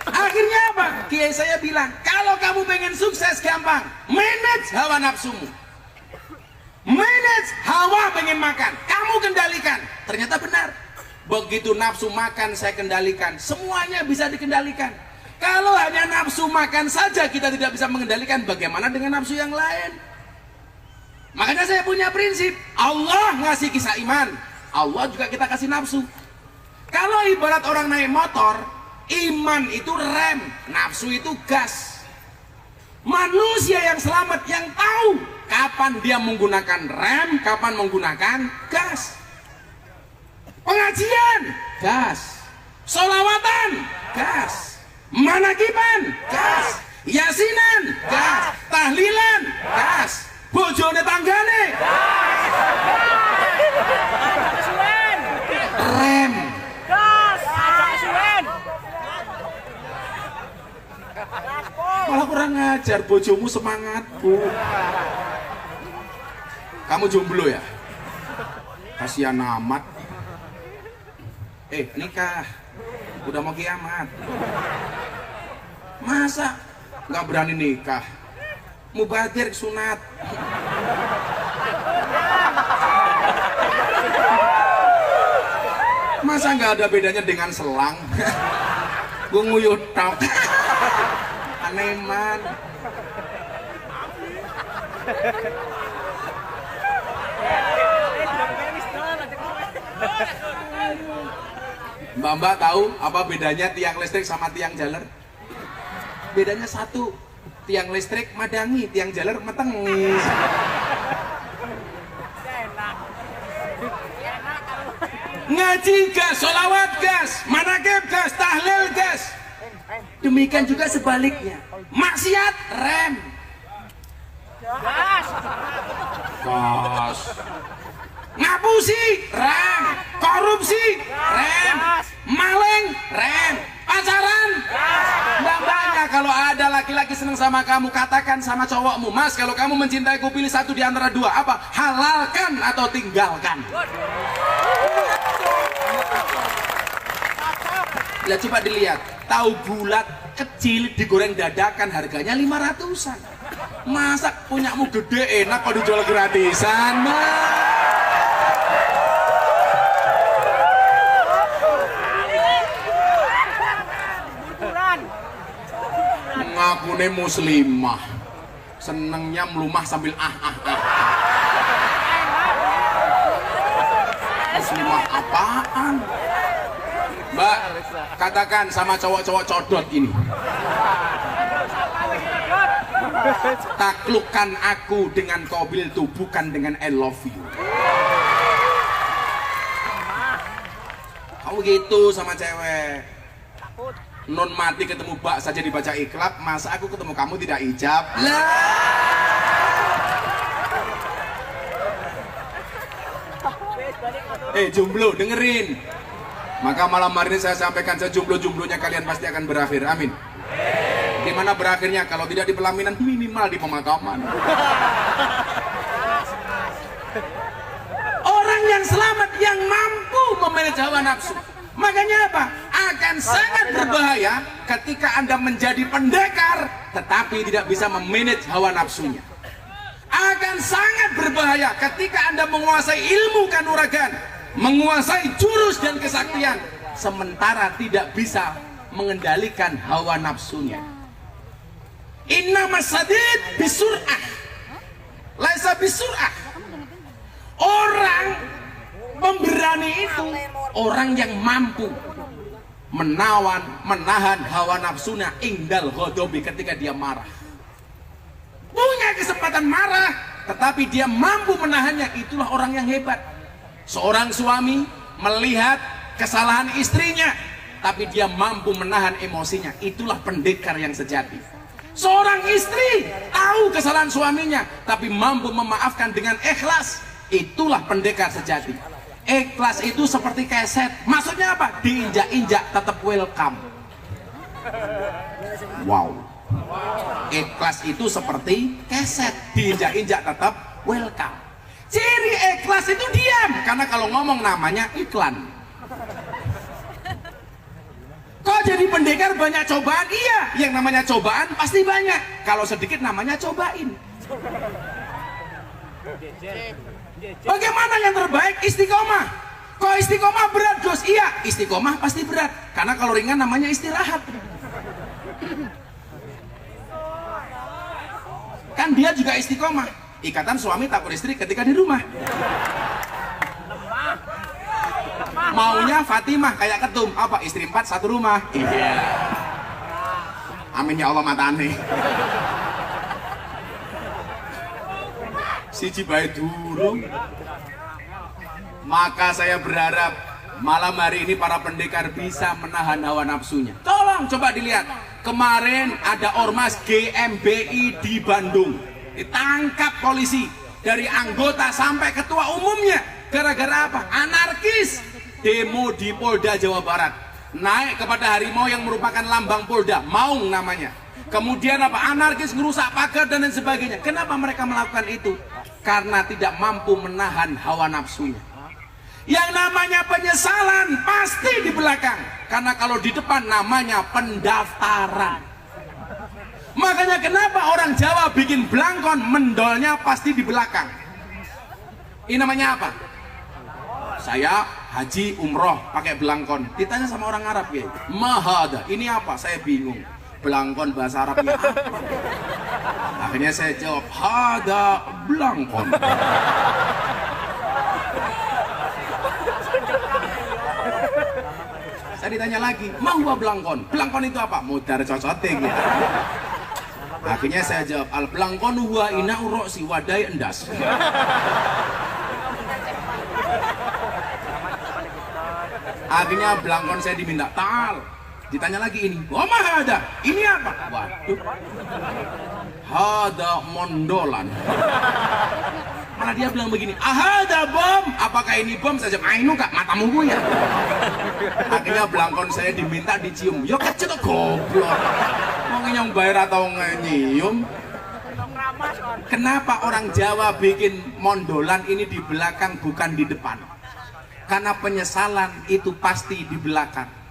Akhirnya apa? Kiai saya bilang, kalau kamu pengen sukses gampang, manage hawa nafsumu. Manage hawa pengen makan, kamu kendalikan. Ternyata benar. Begitu nafsu makan saya kendalikan, semuanya bisa dikendalikan. Kalau hanya nafsu makan saja kita tidak bisa mengendalikan, bagaimana dengan nafsu yang lain? Makanya saya punya prinsip, Allah ngasih kisah iman, Allah juga kita kasih nafsu. Kalau ibarat orang naik motor, Iman itu rem, nafsu itu gas. Manusia yang selamat yang tahu kapan dia menggunakan rem, kapan menggunakan gas. Pengajian, gas. Sholawatan, gas. Manakiban, gas. Yasinan, gas. Tahlilan, gas. Bojone tanggane, rem. Malah kurang ngajar, bojomu semangat bu. Kamu jomblo ya? Kasihan amat. Nikah, udah mau kiamat. Masa nggak berani nikah? Mubadir sunat. Masa nggak ada bedanya dengan selang? Gue nguyuh tok. Aneman. Mbak tahu apa bedanya tiang listrik sama tiang jaler? Bedanya satu, tiang listrik madangi, tiang jaler metengis. Ngaji gas, sholawat gas, manakib gas, tahlil gas. Demikian juga sebaliknya, maksiat rem. Gas. Ngapusi rem, korupsi rem, maling rem, pacaran. Banyak kalau ada laki-laki senang sama kamu, katakan sama cowokmu, Mas, kalau kamu mencintaiku pilih satu di antara dua, apa? Halalkan atau tinggalkan. Ya coba dilihat, tahu bulat kecil digoreng dadakan harganya 500-an. Masa punyamu gede enak kok dijual gratisan, Mas? Ngakune muslimah, senengnya melumah sambil Muslimah apaan? Mbak, katakan sama cowok-cowok codot ini, taklukkan aku dengan kobil tuh, bukan dengan I love you. Kamu gitu sama cewek. Non mati ketemu bak saja dibaca ikhlak, masa aku ketemu kamu tidak ijab? Jomblo dengerin. Maka malam hari ini saya sampaikan, sejomblo-jomblonya kalian pasti akan berakhir, amin. Gimana berakhirnya? Kalau tidak di pelaminan, minimal di pemakaman. Orang yang selamat, yang mampu memanage hawa nafsu. Makanya apa? Akan sangat berbahaya ketika Anda menjadi pendekar tetapi tidak bisa memanage hawa nafsunya. Akan sangat berbahaya ketika Anda menguasai ilmu kanuragan, menguasai jurus dan kesaktian, sementara tidak bisa mengendalikan hawa nafsunya. Innamas sadid bisur'ah, laisa bisur'ah. Orang pemberani itu orang yang mampu menahan hawa nafsunya indal ghodobi, ketika dia marah. Punya kesempatan marah, tetapi dia mampu menahannya, itulah orang yang hebat. Seorang suami melihat kesalahan istrinya, tapi dia mampu menahan emosinya, itulah pendekar yang sejati. Seorang istri tahu kesalahan suaminya, tapi mampu memaafkan dengan ikhlas, itulah pendekar sejati. Ikhlas itu seperti keset, maksudnya apa? Diinjak-injak tetap welcome. Wow. Ikhlas itu seperti keset, diinjak-injak tetap welcome. Ciri ikhlas itu diam, karena kalau ngomong namanya iklan. Kok jadi pendekar banyak cobaan? Iya, yang namanya cobaan pasti banyak. Kalau sedikit namanya cobain. Bagaimana yang terbaik? Istiqomah. Kok istiqomah berat, Gus? Iya, istiqomah pasti berat, karena kalau ringan namanya istirahat. Kan dia juga istiqomah. Ikatan suami takut istri ketika di rumah. Maunya Fatimah kayak ketum. Apa? Istri 4 satu rumah. Iya. Amin ya Allah matane. Siji bae durung. Maka saya berharap malam hari ini para pendekar bisa menahan hawa nafsunya. Tolong coba dilihat. Kemarin ada ormas GMBI di Bandung. Ditangkap polisi. Dari anggota sampai ketua umumnya. Gara-gara apa? Anarkis. Demo di Polda Jawa Barat. Naik kepada harimau yang merupakan lambang Polda. Maung namanya. Kemudian apa? Anarkis ngerusak pagar dan lain sebagainya. Kenapa mereka melakukan itu? Karena tidak mampu menahan hawa nafsunya. Yang namanya penyesalan pasti di belakang. Karena kalau di depan namanya pendaftaran. Makanya kenapa orang Jawa bikin blangkon, mendolnya pasti di belakang. Ini namanya apa? Saya haji umroh pakai belangkon. Ditanya sama orang Arab ya, mahada. Ini apa? Saya bingung. Belangkon bahasa Arabnya apa? Akhirnya saya jawab, hada belangkon. Saya ditanya lagi, mau belangkon? Belangkon itu apa? Mudar cocote gitu. Akhirnya saya jawab, al belangkon huwa ina uroksi wadai endas. Akhirnya belangkon saya diminta tal. Ditanya lagi ini, oh mah ada. Ini apa? Waduh, hada mondolan. Malah dia bilang begini, ahada bom. Apakah ini bom? Saya jawab, ainu kak, matamu gue ya. Akhirnya belangkon saya diminta dicium. Ya kecil goblok. Mau yang bayar atau nyium? Kenapa orang Jawa bikin mondolan ini di belakang bukan di depan? Karena penyesalan itu pasti di belakang.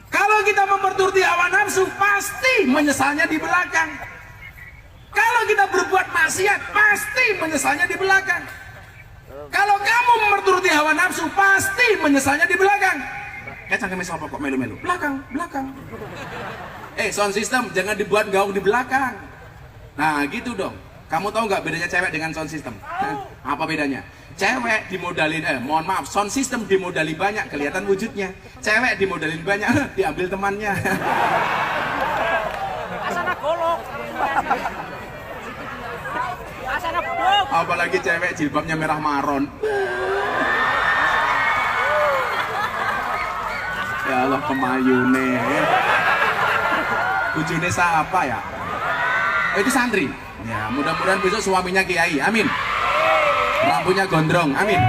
Kalau kita memperturuti hawa nafsu, pasti menyesalnya di belakang. Kalau kita berbuat maksiat, pasti menyesalnya di belakang. Kalau kamu memperturuti hawa nafsu, pasti menyesalnya di belakang. Cangkeme sapa kok melu-melu? Belakang, belakang. Sound system jangan dibuat gaung di belakang. Nah, gitu dong. Kamu tahu nggak bedanya cewek dengan sound system? Apa bedanya? Cewek dimodalin, mohon maaf, sound system dimodali banyak, kelihatan wujudnya. Cewek dimodalin banyak, diambil temannya. Asana golok. Asana blok. Apalagi cewek jilbabnya merah maron. Ya Allah, kemayune. Bujune siapa ya? Oh, itu santri. Ya, mudah-mudahan besok suaminya kiai. Amin. Rambutnya gondrong. Amin.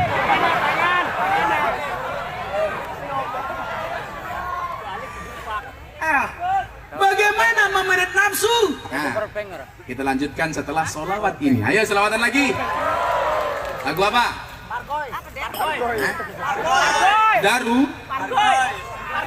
Bagaimana memerit nafsu? Nah, kita lanjutkan setelah sholawat ini. Ayo sholawatan lagi. Lagu apa? Daru.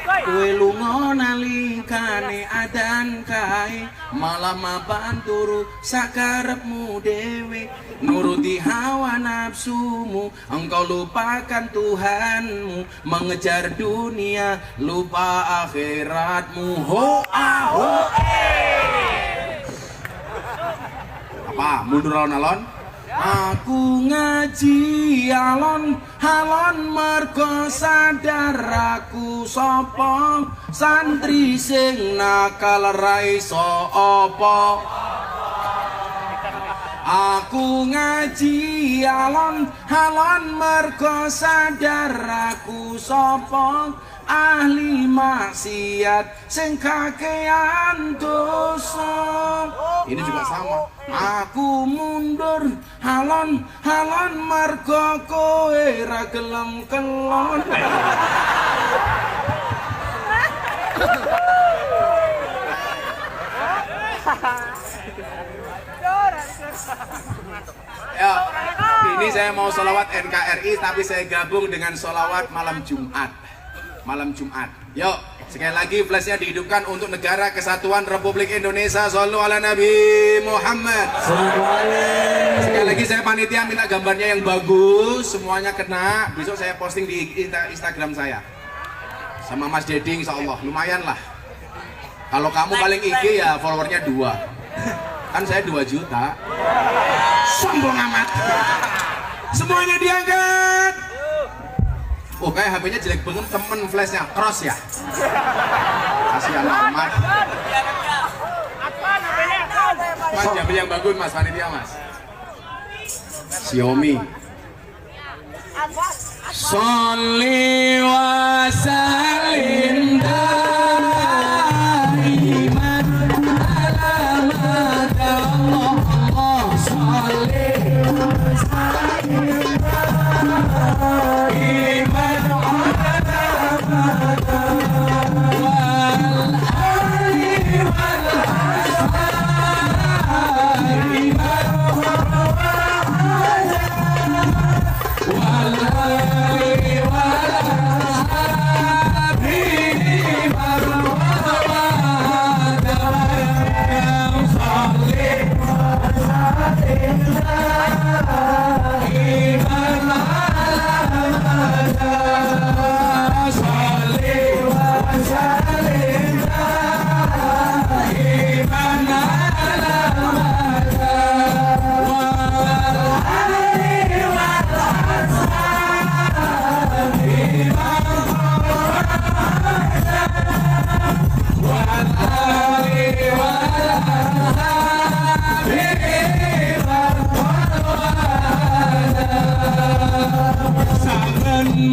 Kue lunga nalikane adan kae malah maban turu sakarepmu dewe nuruti hawa nafsumu engkau lupakan Tuhanmu mengejar dunia lupa akhiratmu ho ah apa mundur alon-alon. Aku ngaji alon mergo sadar aku sapa santri sing nakal ra iso apa. Aku ngaji alon mergo sadar aku sapa ahli maksiat sing kakean dosa. Ini juga sama. Aku mundur halon mergo kowe ra gelem kelon. Ya, ini saya mau sholawat NKRI tapi saya gabung dengan sholawat malam Jumat. Malam Jumat. Yuk, sekali lagi flashnya dihidupkan untuk Negara Kesatuan Republik Indonesia. Shollu ala Nabi Muhammad. Sekali lagi saya panitia minta gambarnya yang bagus, semuanya kena. Besok saya posting di Instagram saya. Sama Mas Deding insya Allah, lumayan lah. Kalau kamu paling IG ya followernya 2. Kan saya 2 juta. Sombong amat. Semuanya diangkat. Oh kayak HP-nya jelek banget, temen flashnya cross ya. Kasihan amat. Mas jamnya yang bagus mas, panitia mas. Xiaomi. Sholli wa sallim daiman ala Allah. Sholli wa sallim daiman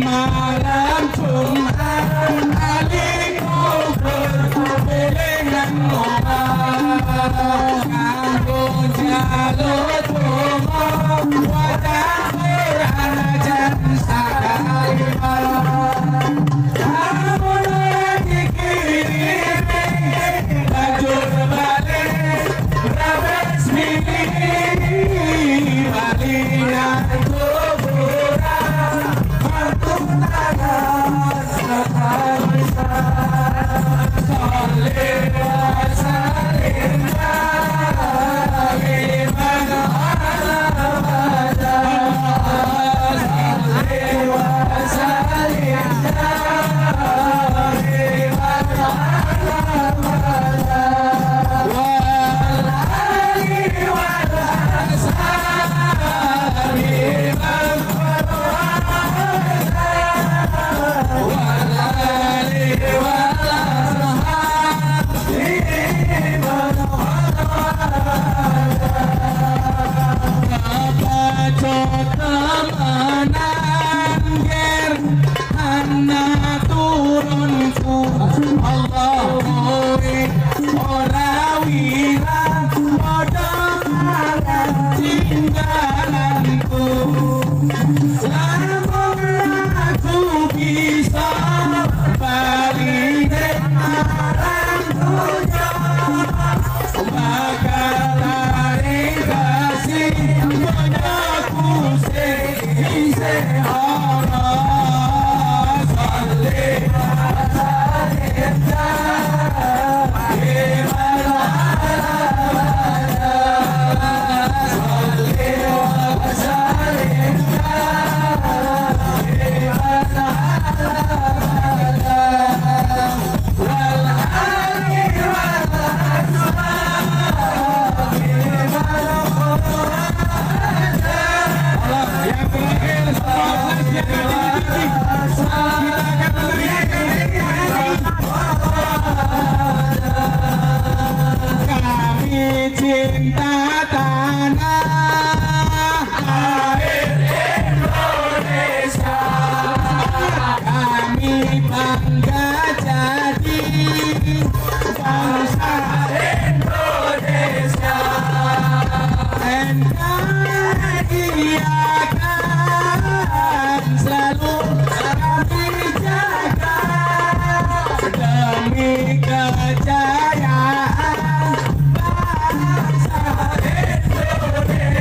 malam Jumat aliku berkelingan kanggo jaluk donga wadah anajan sakali amun dikirim lanjut balik rabes mini balian cinta tanah air Indonesia, kami bangga jadi bangsa Indonesia, NKRI akan selalu kami jaga demi kejayaan bangsa Indonesia.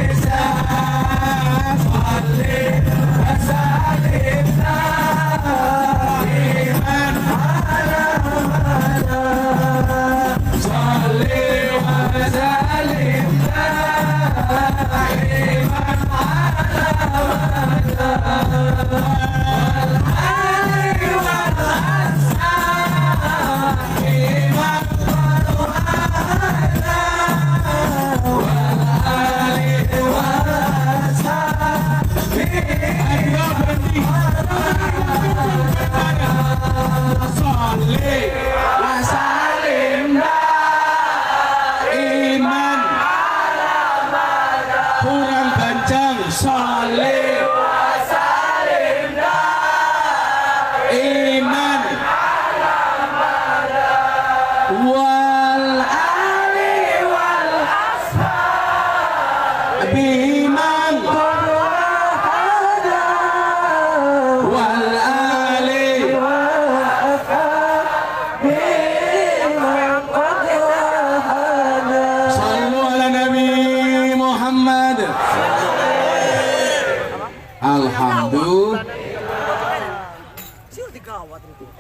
Alhamdulillah.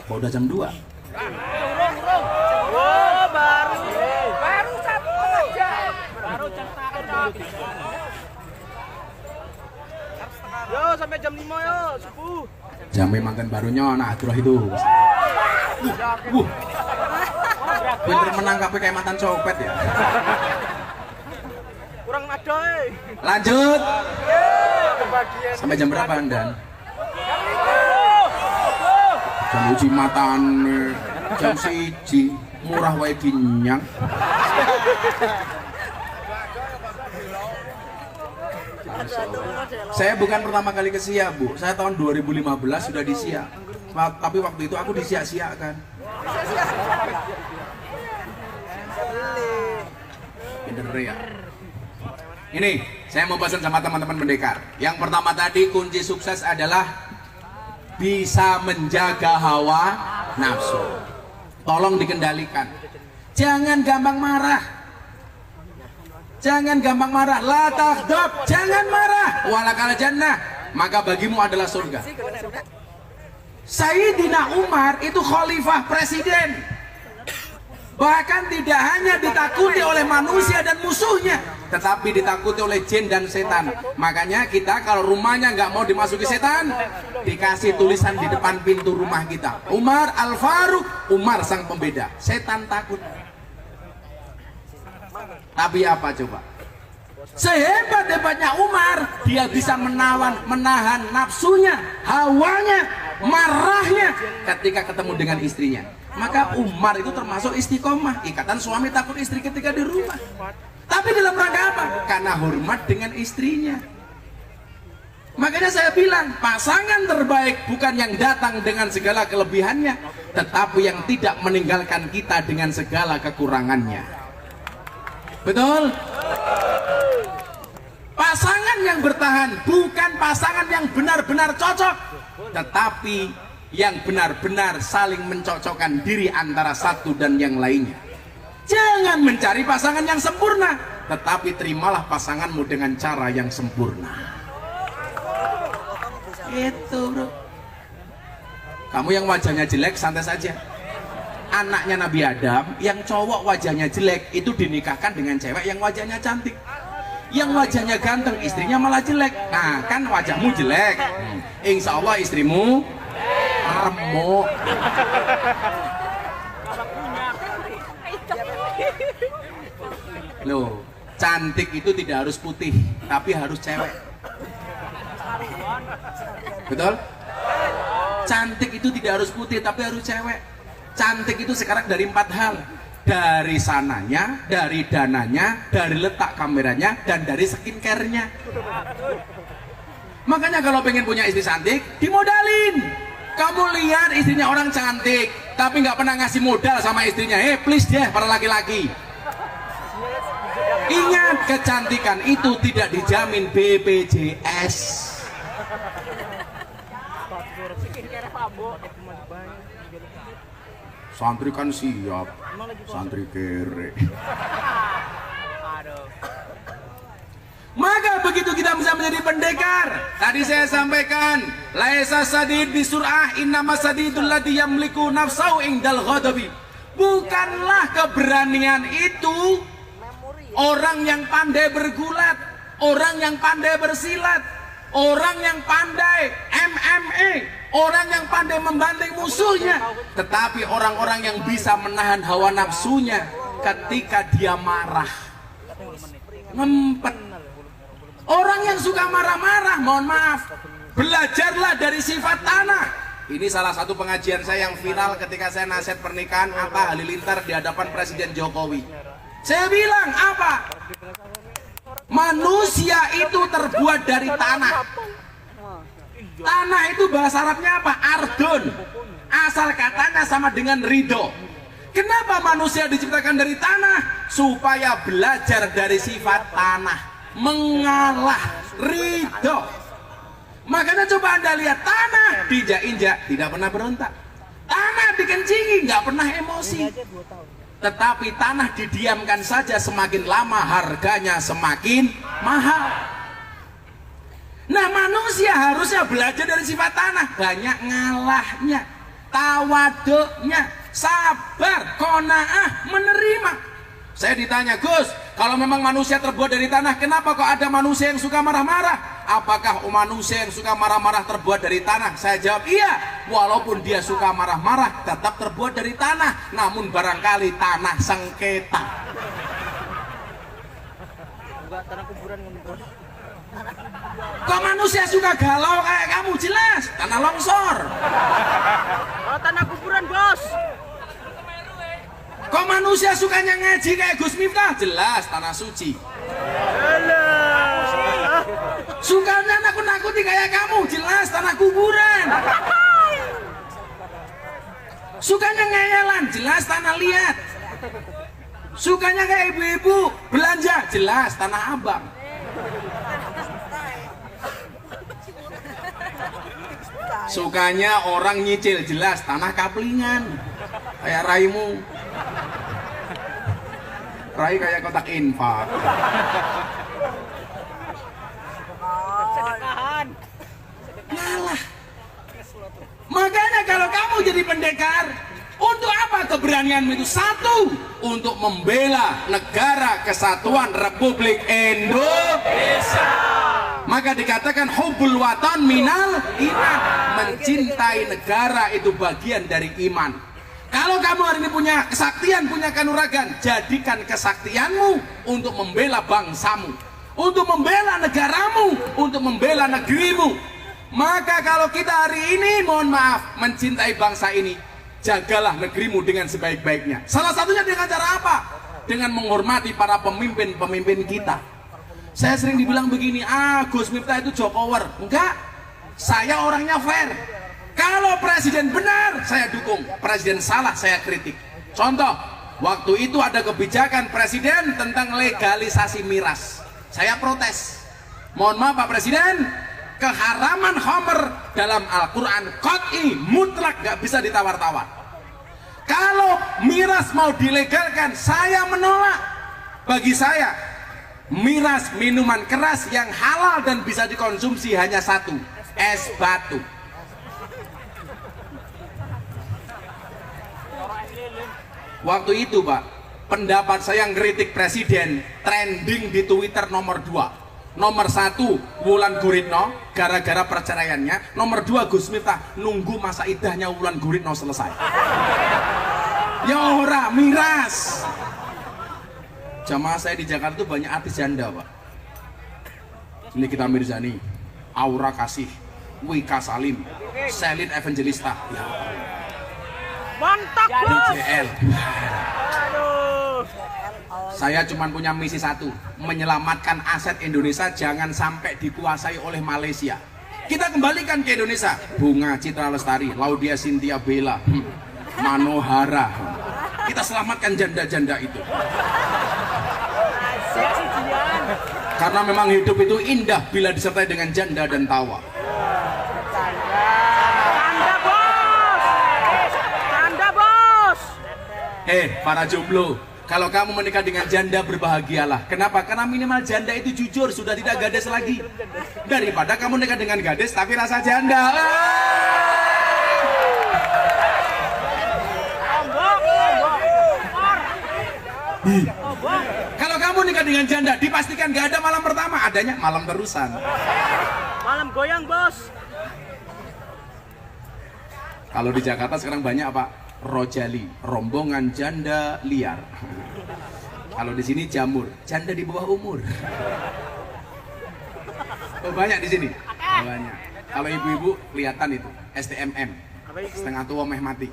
Kok udah jam 2? Oh, baru 1 jam. Baru jam setengah. Yo sampai jam 5 yo subuh. Jamnya makan barunya nah terus itu. Bener menangkap kayak mantan copet ya. Kurang ada Lanjut. Sampai jam berapa Anda? Jam uji matan jam 1 murah wae dinyang. Saya bukan pertama kali ke Siak, Bu. Saya tahun 2015 sudah di Siak. Tapi waktu itu aku di Siak kan. Pinter ya. Ini, saya mau pesan sama teman-teman pendekar. Yang pertama tadi kunci sukses adalah bisa menjaga hawa nafsu. Tolong dikendalikan. Jangan gampang marah. Jangan gampang marah. La taghdab, jangan marah. Walakal jannah, maka bagimu adalah surga. Sayyidina Umar itu khalifah presiden. Bahkan tidak hanya ditakuti oleh manusia dan musuhnya, tetapi ditakuti oleh jin dan setan. Makanya kita kalau rumahnya nggak mau dimasuki setan, dikasih tulisan di depan pintu rumah kita, Umar Al-Faruq, Umar sang pembeda. Setan takut. Tapi apa coba? Sehebat-hebatnya Umar, dia bisa menahan nafsunya, hawanya, marahnya ketika ketemu dengan istrinya. Maka Umar itu termasuk istiqomah, ikatan suami takut istri ketika di rumah. Tapi dalam rangka apa? Karena hormat dengan istrinya. Makanya saya bilang, pasangan terbaik bukan yang datang dengan segala kelebihannya, tetapi yang tidak meninggalkan kita dengan segala kekurangannya. Betul? Pasangan yang bertahan bukan pasangan yang benar-benar cocok, tetapi yang benar-benar saling mencocokkan diri antara satu dan yang lainnya. Jangan mencari pasangan yang sempurna, tetapi terimalah pasanganmu dengan cara yang sempurna. Itu bro. Kamu yang wajahnya jelek santai saja. Anaknya Nabi Adam yang cowok wajahnya jelek itu dinikahkan dengan cewek yang wajahnya cantik. Yang wajahnya ganteng istrinya malah jelek. Nah kan wajahmu jelek, insya Allah istrimu remuk. Loh, cantik itu tidak harus putih, tapi harus cewek. Betul? Cantik itu tidak harus putih, tapi harus cewek. Cantik itu sekarang dari 4 hal. Dari sananya, dari dananya, dari letak kameranya, dan dari skincare-nya. Makanya kalau pengen punya istri cantik, dimodalin. Kamu lihat istrinya orang cantik, tapi nggak pernah ngasih modal sama istrinya. Please deh para laki-laki. Ingat, kecantikan itu tidak dijamin BPJS. Santri kan siap, santri kere. Maka begitu kita bisa menjadi pendekar, tadi saya sampaikan, laisa sadid bisur'ah innama sadidul ladzi yamliku nafsahu indal ghadabi. Bukanlah keberanian itu orang yang pandai bergulat, orang yang pandai bersilat, orang yang pandai MMA, orang yang pandai membanting musuhnya, tetapi orang-orang yang bisa menahan hawa nafsunya ketika dia marah, ngempet. Orang yang suka marah-marah, mohon maaf, belajarlah dari sifat tanah. Ini salah satu pengajian saya yang viral ketika saya nasihat pernikahan Atta Halilintar di hadapan Presiden Jokowi. Saya bilang apa? Manusia itu terbuat dari tanah. Tanah itu bahasa Arabnya apa? Ardun. Asal katanya sama dengan ridho. Kenapa manusia diciptakan dari tanah? Supaya belajar dari sifat tanah, mengalah, ridho. Makanya coba Anda lihat, tanah dijak-injak tidak pernah berontak, tanah dikencingi nggak pernah emosi. Tetapi tanah didiamkan saja, semakin lama harganya semakin mahal. Nah, manusia harusnya belajar dari sifat tanah, banyak ngalahnya, tawaduknya, sabar, qanaah, menerima. Saya ditanya, Gus, kalau memang manusia terbuat dari tanah, kenapa kok ada manusia yang suka marah-marah? Apakah manusia yang suka marah-marah terbuat dari tanah? Saya jawab, iya. Walaupun dia suka marah-marah, tetap terbuat dari tanah. Namun barangkali tanah sengketa. Enggak, tanah kuburan ngomong. Kok manusia suka galau kayak kamu? Jelas tanah longsor. Oh, tanah kuburan, Bos. Kok manusia sukanya ngaji kayak Gus Miftah? Jelas tanah suci. Sukanya nakut-nakuti kayak kamu? Jelas tanah kuburan. Sukanya ngeyelan? Jelas tanah liat. Sukanya kayak ibu-ibu belanja? Jelas tanah abang. Sukanya orang nyicil? Jelas tanah kaplingan. Kayak raimu. Rai kayak kotak infak. Ngalah. Makanya kalau kamu jadi pendekar, untuk apa keberanianmu itu? Satu, untuk membela negara kesatuan Republik Indonesia. Maka dikatakan hubbul watan minal iman. Mencintai negara itu bagian dari iman. Kalau kamu hari ini punya kesaktian, punya kanuragan, jadikan kesaktianmu untuk membela bangsamu, untuk membela negaramu, untuk membela negerimu. Maka kalau kita hari ini, mohon maaf, mencintai bangsa ini, jagalah negerimu dengan sebaik-baiknya. Salah satunya dengan cara apa? Dengan menghormati para pemimpin-pemimpin kita. Saya sering dibilang begini, Gus Miftah itu jokower. Enggak, saya orangnya fair. Kalau presiden benar, saya dukung. Presiden salah, saya kritik. Contoh, waktu itu ada kebijakan presiden tentang legalisasi miras. Saya protes. Mohon maaf Pak Presiden, keharaman khamr dalam Al-Quran qat'i, mutlak, gak bisa ditawar-tawar. Kalau miras mau dilegalkan, saya menolak. Bagi saya, miras, minuman keras yang halal dan bisa dikonsumsi hanya satu, es batu. Waktu itu Pak, pendapat saya ngeritik presiden trending di Twitter nomor 2. Nomor 1 Wulan Guritno gara-gara perceraiannya. Nomor 2 Gus Miftah nunggu masa idahnya Wulan Guritno selesai. Ya ora, miras. Jamaah saya di Jakarta itu banyak artis janda Pak. Nikita Mirzani, Aura Kasih, Wika Salim, Selin Evangelista, ya. Mantap, Bos. DJL. Aduh. Saya cuma punya misi satu, menyelamatkan aset Indonesia jangan sampai dikuasai oleh Malaysia. Kita kembalikan ke Indonesia. Bunga Citra Lestari, Laudia Cynthia Bella, Manohara. Kita selamatkan janda-janda itu. Karena memang hidup itu indah bila disertai dengan janda dan tawa. Para jomblo, kalau kamu menikah dengan janda berbahagialah. Kenapa? Karena minimal janda itu jujur, sudah tidak gadis lagi. Daripada kamu nikah dengan gadis tapi rasa janda. Kalau kamu nikah dengan janda, dipastikan gak ada malam pertama, adanya malam terusan. Malam goyang, Bos. Kalau di Jakarta sekarang banyak Pak, Rojali, rombongan janda liar. Kalau di sini Jamur, janda di bawah umur. Oh, banyak di sini. Oh, banyak. Kalau ibu-ibu kelihatan itu STMM, setengah tua meh mati.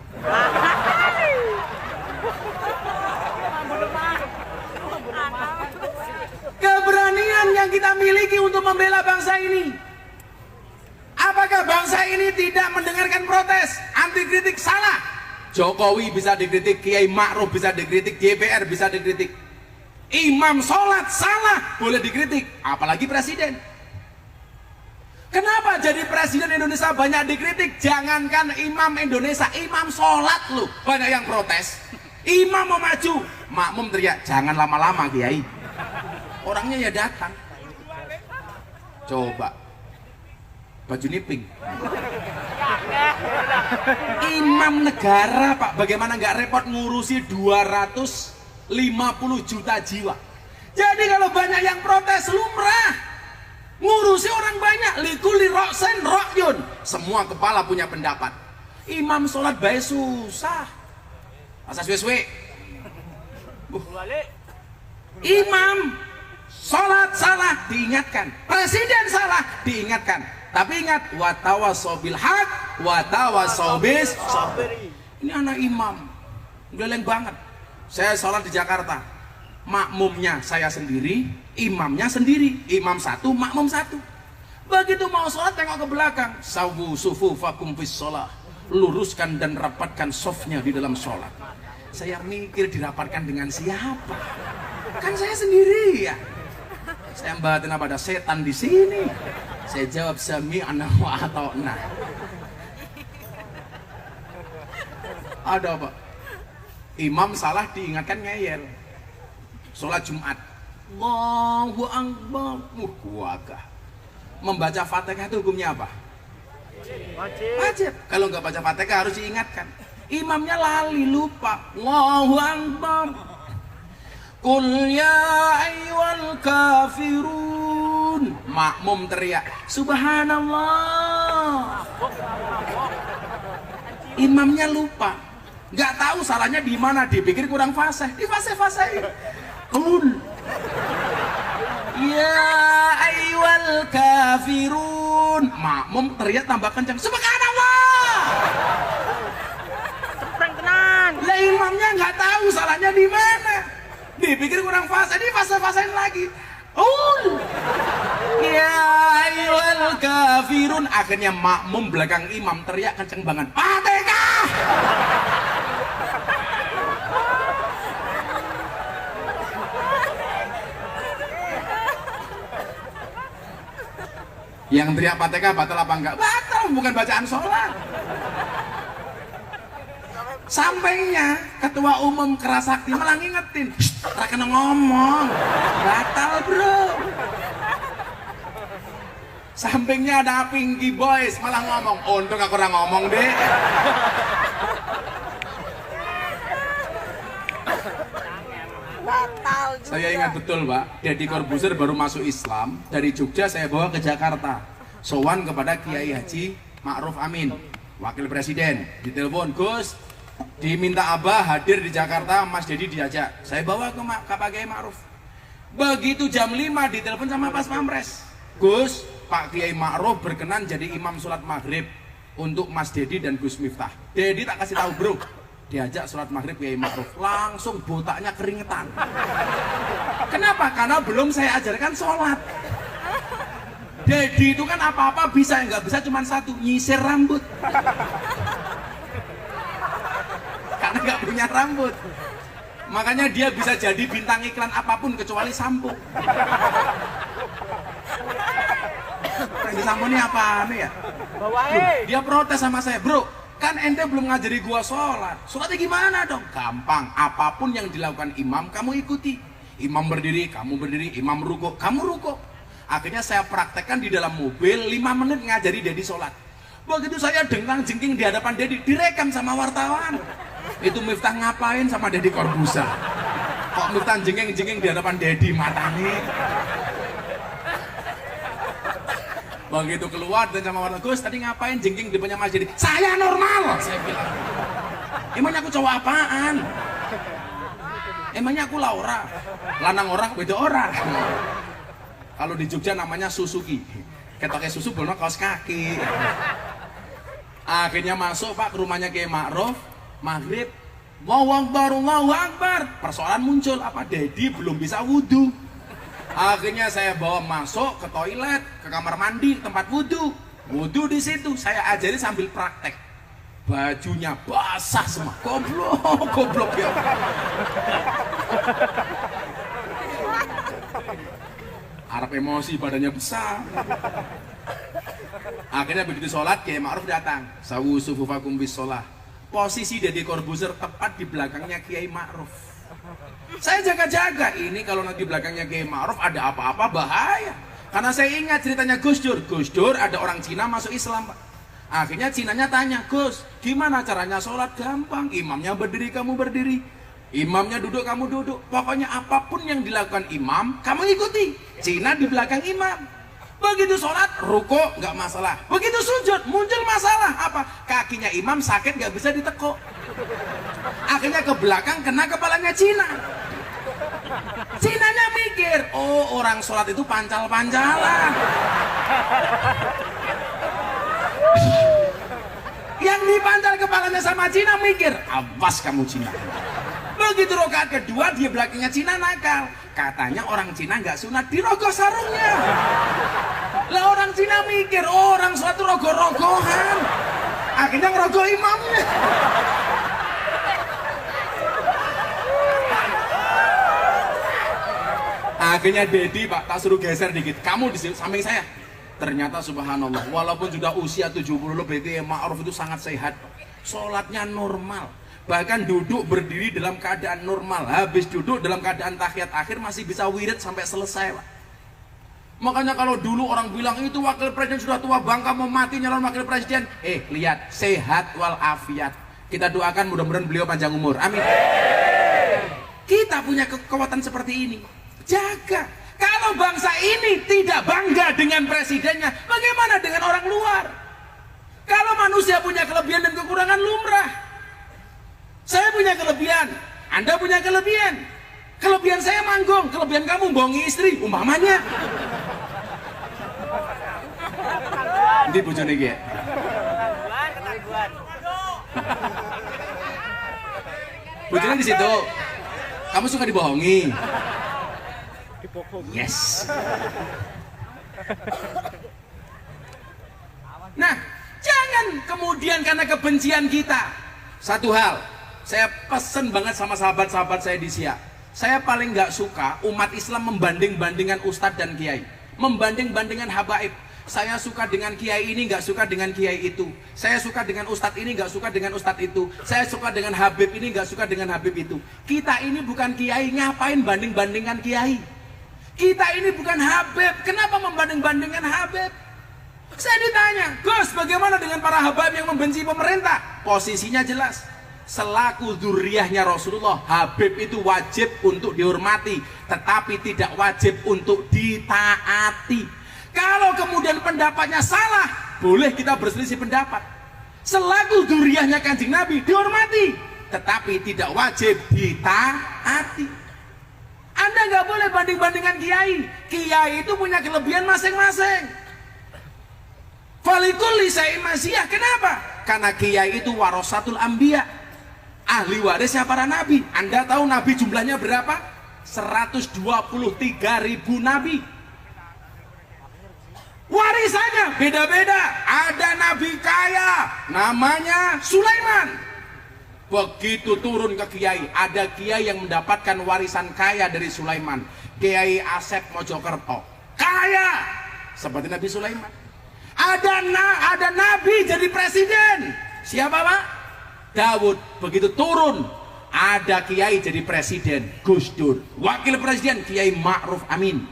Keberanian yang kita miliki untuk membela bangsa ini. Apakah bangsa ini tidak mendengarkan protes, anti kritik? Salah. Jokowi bisa dikritik, Kiai Ma'ruf bisa dikritik, DPR bisa dikritik. Imam sholat salah, boleh dikritik, apalagi presiden. Kenapa jadi presiden Indonesia banyak dikritik? Jangankan imam Indonesia, imam sholat loh banyak yang protes. Imam mau maju, makmum teriak, jangan lama-lama Kiai. Orangnya ya datang. Coba, baju pink. Imam negara Pak, bagaimana nggak repot ngurusi 250 juta jiwa. Jadi kalau banyak yang protes lumrah, ngurusi orang banyak, likuli roksen rokyun, semua kepala punya pendapat. Imam sholat baik susah, masa suwe-suwe. Imam sholat salah diingatkan, presiden salah diingatkan, tapi ingat watawasau bil haq watawasau bis sabr. Ini anak imam geleng banget. Saya sholat di Jakarta, makmumnya saya sendiri, imamnya sendiri, imam satu, makmum satu. Begitu mau sholat tengok ke belakang, sawu sufufakum fis sholah, luruskan dan rapatkan softnya di dalam sholat. Saya mikir dirapatkan dengan siapa? Kan saya sendiri ya. Saya batin apa ada setan di sini? Saya jawab sami'na wa ata'na. Ada apa? Imam salah diingatkan ngeyel. Sholat Jumat, Allahu Akbar, kuagah. Membaca Fatihah itu hukumnya apa? Wajib. Kalau nggak baca Fatihah harus diingatkan. Imamnya lali, lupa. Allahu Akbar. Qul ya ayyuhal kafirun. Makmum teriak, Subhanallah. Imamnya lupa, nggak tahu salahnya di mana, dipikir kurang fasih, di fasih-fasih. Qul ya ayyuhal kafirun. Makmum teriak tambah kencang, Subhanallah. Lah imamnya nggak tahu salahnya di mana, dipikir kurang fasih, di fasih-fasihin lagi. Ya ayyuhal kafirun. Akhirnya makmum belakang imam teriak kenceng banget, Fatihah. Yang teriak Fatihah batal apa enggak? Batal, bukan bacaan sholat. Sampainya ketua umum Kerasakti malah ngingetin, tak kena ngomong, batal bro. Sampingnya ada Pinky Boys malah ngomong, untung aku orang ngomong deh. Batal juga. Saya ingat betul Pak, Deddy Corbuzier baru masuk Islam, dari Jogja saya bawa ke Jakarta, sowan kepada Kiai Haji Ma'ruf Amin, Wakil Presiden, ditelepon, Gus, diminta Abah hadir di Jakarta, Mas Deddy diajak, saya bawa ke Pak Kiai Ma'ruf. Begitu jam 5 ditelepon sama Pas Pampres, Gus, Pak Kiai Ma'ruf berkenan jadi imam sholat maghrib untuk Mas Deddy dan Gus Miftah. Deddy tak kasih tahu bro, diajak sholat maghrib Kiai Ma'ruf, langsung botaknya keringetan. Kenapa? Karena belum saya ajarkan sholat. Deddy itu kan apa-apa bisa, nggak bisa cuma satu, nyisir rambut. Karena nggak punya rambut, makanya dia bisa jadi bintang iklan apapun kecuali sampo. Yang sampo ini apa nih ya? Dia protes sama saya, bro, kan ente belum ngajari gua sholat. Sholatnya gimana dong? Gampang, apapun yang dilakukan imam kamu ikuti. Imam berdiri, kamu berdiri. Imam ruko, kamu ruko. Akhirnya saya praktekkan di dalam mobil 5 menit ngajari Deddy sholat. Begitu saya dengkang jengking di hadapan Deddy, direkam sama wartawan. Itu Miftah ngapain sama Deddy Corbuzier? Kok Miftah jengking-jengking di hadapan Deddy, matanya. Begitu keluar dan sama wartawan, Gus tadi ngapain jengking di depannya Mas Deddy? Saya normal, saya bilang. Emangnya aku cowok apaan? Emangnya aku Laura? Lanang orang, beda orang. Kalau di Jogja namanya Suzuki. Ketoknya susu belum kaos kaki. Akhirnya masuk Pak ke rumahnya Kiai Ma'ruf, maghrib, Allahu Akbar, Allahu Akbar. Persoalan muncul, apa Deddy belum bisa wudhu. Akhirnya saya bawa masuk ke toilet, ke kamar mandi, tempat wudhu. Wudhu di situ, saya ajari sambil praktek. Bajunya basah semua, goblok ya. Arab emosi, badannya besar. Akhirnya begitu sholat, Kiai Ma'ruf datang. Sawu sufufakum bis sholah. Posisi Deddy Corbuzier tepat di belakangnya Kiai Ma'ruf. Saya jaga-jaga, ini kalau nanti belakangnya Kiai Ma'ruf ada apa-apa bahaya. Karena saya ingat ceritanya Gus Dur. Gus Dur ada orang Cina masuk Islam, Pak. Akhirnya Cinanya tanya, Gus, gimana caranya sholat? Gampang, imamnya berdiri, kamu berdiri. Imamnya duduk, kamu duduk. Pokoknya apapun yang dilakukan imam, kamu ikuti. Cina di belakang imam. Begitu sholat, ruko nggak masalah. Begitu sujud, muncul masalah. Apa? Kakinya imam sakit, nggak bisa ditekuk. Akhirnya ke belakang, kena kepalanya Cina. Cinanya mikir, oh orang sholat itu pancal-pancalan. Yang dipancal kepalanya sama Cina mikir, awas kamu Cina. Begitu rakaat kedua, dia belakangnya Cina nakal. Katanya orang Cina nggak sunat dirogoh sarungnya. Lah orang Cina mikir, oh orang sholat itu rogoh-rogohan. Akhirnya ngerogoh imamnya. Akhirnya Dedi, Pak, tak suruh geser dikit. Kamu di samping saya. Ternyata subhanallah, walaupun sudah usia 70 lebih, Ma'ruf itu sangat sehat. Sholatnya normal. Bahkan duduk berdiri dalam keadaan normal. Habis duduk dalam keadaan tahiyat akhir masih bisa wirid sampai selesai, Pak. Makanya kalau dulu orang bilang itu wakil presiden sudah tua bangka mau mati nyalon wakil presiden. Lihat, sehat walafiat. Kita doakan mudah-mudahan beliau panjang umur. Amin. Kita punya kekuatan seperti ini. Jaga. Kalau bangsa ini tidak bangga dengan presidennya, bagaimana dengan orang luar? Kalau manusia punya kelebihan dan kekurangan lumrah. Saya punya kelebihan, Anda punya kelebihan. Kelebihan saya manggung, kelebihan kamu bohongi istri, umpamanya. Ini bojone iki ya. Bojone di situ. Kamu suka dibohongi? Yes. Nah, jangan kemudian karena kebencian kita. Satu hal, saya pesen banget sama sahabat-sahabat saya di Siak. Saya paling nggak suka umat Islam membanding-bandingkan ustadz dan kiai, membanding-bandingkan habaib. Saya suka dengan kiai ini, nggak suka dengan kiai itu. Saya suka dengan ustadz ini, nggak suka dengan ustadz itu. Saya suka dengan habib ini, nggak suka dengan habib itu. Kita ini bukan kiai, ngapain banding-bandingkan kiai? Kita ini bukan habib, kenapa membanding-bandingkan habib? Saya ditanya, Gus, bagaimana dengan para habib yang membenci pemerintah? Posisinya jelas. Selaku zuriyahnya Rasulullah, habib itu wajib untuk dihormati, tetapi tidak wajib untuk ditaati. Kalau kemudian pendapatnya salah, boleh kita berselisih pendapat. Selaku zuriyahnya Kanjeng Nabi, dihormati, tetapi tidak wajib ditaati. Anda nggak boleh banding-bandingkan kiai. Kiai itu punya kelebihan masing-masing. Falikul lisai masiyah. Kenapa? Karena kiai itu warasatul anbiya, ahli warisnya para nabi. Anda tahu nabi jumlahnya berapa? 123.000 nabi. Warisannya beda-beda. Ada nabi kaya namanya Sulaiman. Begitu turun ke kiai, ada kiai yang mendapatkan warisan kaya dari Sulaiman. Kiai Asep Mojokerto, kaya seperti Nabi Sulaiman. Ada nabi jadi presiden. Siapa, Pak? Daud. Begitu turun, ada kiai jadi presiden, Gus Dur. Wakil presiden Kiai Ma'ruf Amin.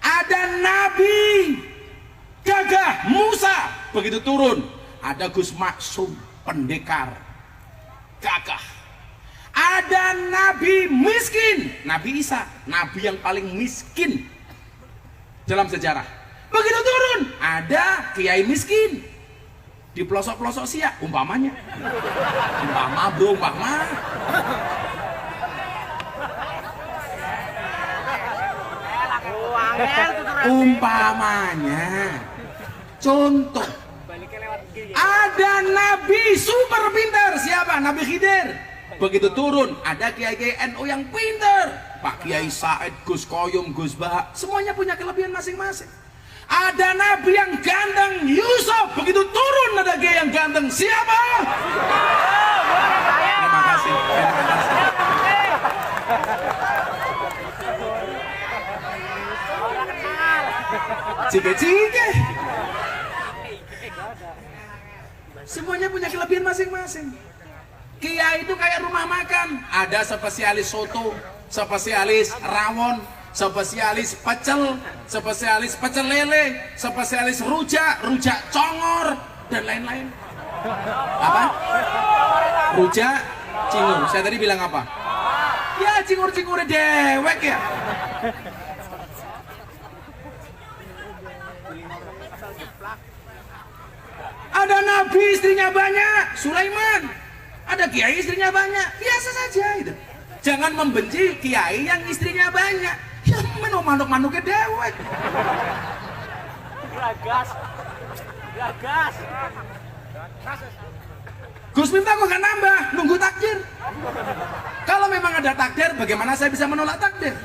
Ada nabi gagah Musa. Begitu turun, ada Gus Maksum, pendekar gagah. Ada nabi miskin, Nabi Isa, nabi yang paling miskin dalam sejarah. Begitu turun, ada kiai miskin di pelosok-pelosok Siak, umpamanya. Umpama, bro, umpama. Umpamanya. Contoh. Ada nabi super pintar, siapa? Nabi Khidir. Begitu turun, ada kiai-kiai NU yang pintar. Pak Kiai Said, Gus Koyum, Gus Bahak, semuanya punya kelebihan masing-masing. Ada nabi yang ganteng, Yusuf. Begitu turun, ada kiai yang ganteng, siapa? Terima kasih. Terima kasih. Cike-cike. Semuanya punya kelebihan masing-masing. Kiai itu kayak rumah makan, ada spesialis soto, spesialis rawon, spesialis pecel lele, spesialis rujak congor, dan lain-lain. Apa? Rujak, cingur. Saya tadi bilang apa? Ya, cingur-cingurnya dewek ya. Ada nabi istrinya banyak, Sulaiman. Ada kiai istrinya banyak, biasa saja itu. Jangan membenci kiai yang istrinya banyak. Ya manuk-manuknya dewek. Gagas. Gus Miftah kok gak nambah, nunggu takdir. Kalau memang ada takdir, bagaimana saya bisa menolak takdir?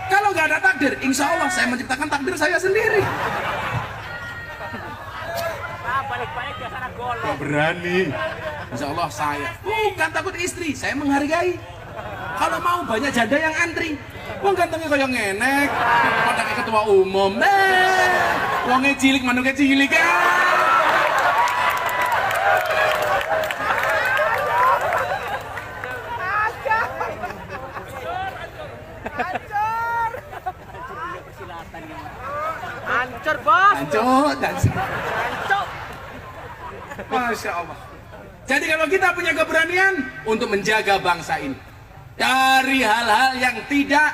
Kalau nggak ada takdir, insya Allah saya menciptakan takdir saya sendiri. Balik-balik ke sana gol. Gak berani. Insya Allah saya bukan takut istri, saya menghargai. Kalau mau banyak janda yang antri. Wong gantengnya kayak ngenek, pada kayak ketua umum. Wongnya cilik, manuknya cilik. Hancur bos. Hancur. Hancur. Masya Allah. Jadi kalau kita punya keberanian untuk menjaga bangsa ini dari hal-hal yang tidak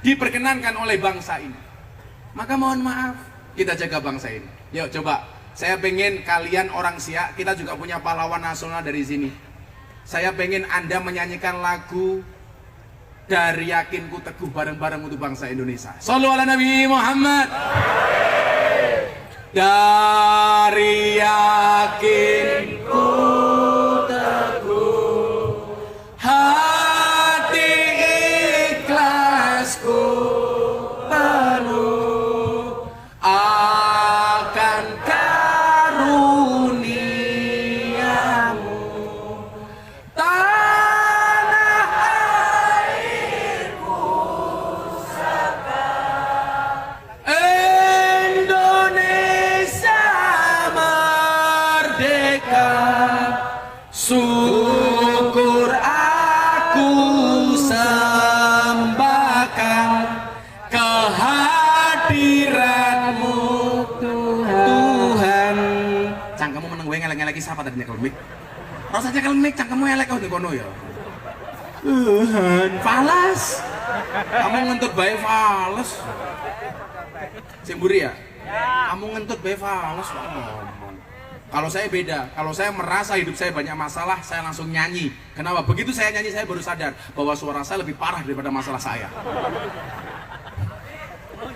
diperkenankan oleh bangsa ini, maka mohon maaf, kita jaga bangsa ini. Yuk coba, saya pengen kalian orang Siak, kita juga punya pahlawan nasional dari sini. Saya pengen Anda menyanyikan lagu Dari Yakinku Teguh bareng-bareng untuk bangsa Indonesia. Shallu ala Nabi Muhammad. Dari yakinku teguh, hati ikhlasku penuh akan karuniamu, tanah airku Indonesia merdeka, syukur aku sembahkan kehadiranmu Tuhan. Cangkemmu meneng gue ngelek-ngeleki siapa tadi nyekel mic? Rasa nyekel mic, cangkemmu elek kau di kono ya. Tuhan, falas. Kamu ngentut bae falas. Sing mburi ya? Kamu ngentut bae falas kok ngomong. Kalau saya beda, kalau saya merasa hidup saya banyak masalah, saya langsung nyanyi. Kenapa? Begitu saya nyanyi, saya baru sadar bahwa suara saya lebih parah daripada masalah saya.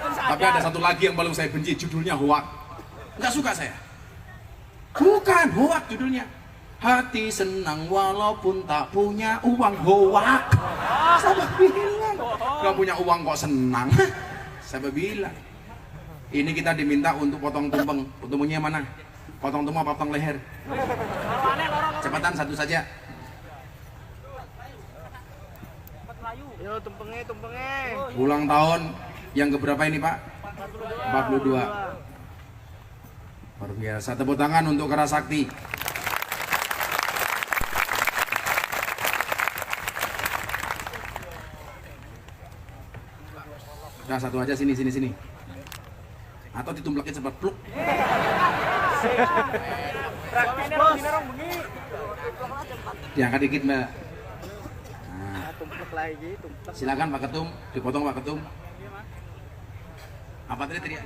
Tapi ada satu lagi yang paling saya benci, judulnya hoak. Nggak suka saya. Bukan hoak judulnya. Hati senang walaupun tak punya uang, hoak. Siapa bilang? Gak punya uang kok senang? Siapa bilang? Ini kita diminta untuk potong tumpeng. Tumpengnya mana? Potong tumpeng, potong leher. Cepatan satu saja. Yo tumpengnya. Ulang tahun yang keberapa ini Pak? 42. Luar biasa. Tepuk tangan untuk Kerasakti. Nah satu aja sini. Atau ditumplekin sempat pluk. Diangkat dikit Mbak. Nah, silakan Pak Ketum, dipotong Pak Ketum. Apa tadi teriak?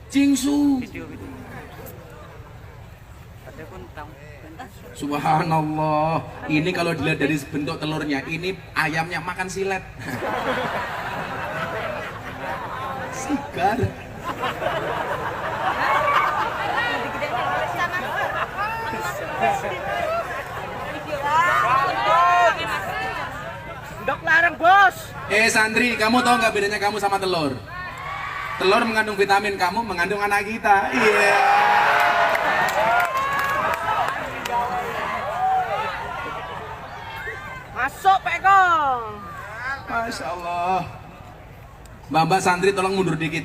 Cingsu. Subhanallah. Ini kalau dilihat dari bentuk telurnya, ini ayamnya makan silet. Sigar. Dok larang bos. Santri, kamu tahu nggak bedanya kamu sama telur? Telur mengandung vitamin, kamu mengandung anak kita. Iya. Masuk pekong. Masya Allah. Mbak santri tolong mundur dikit.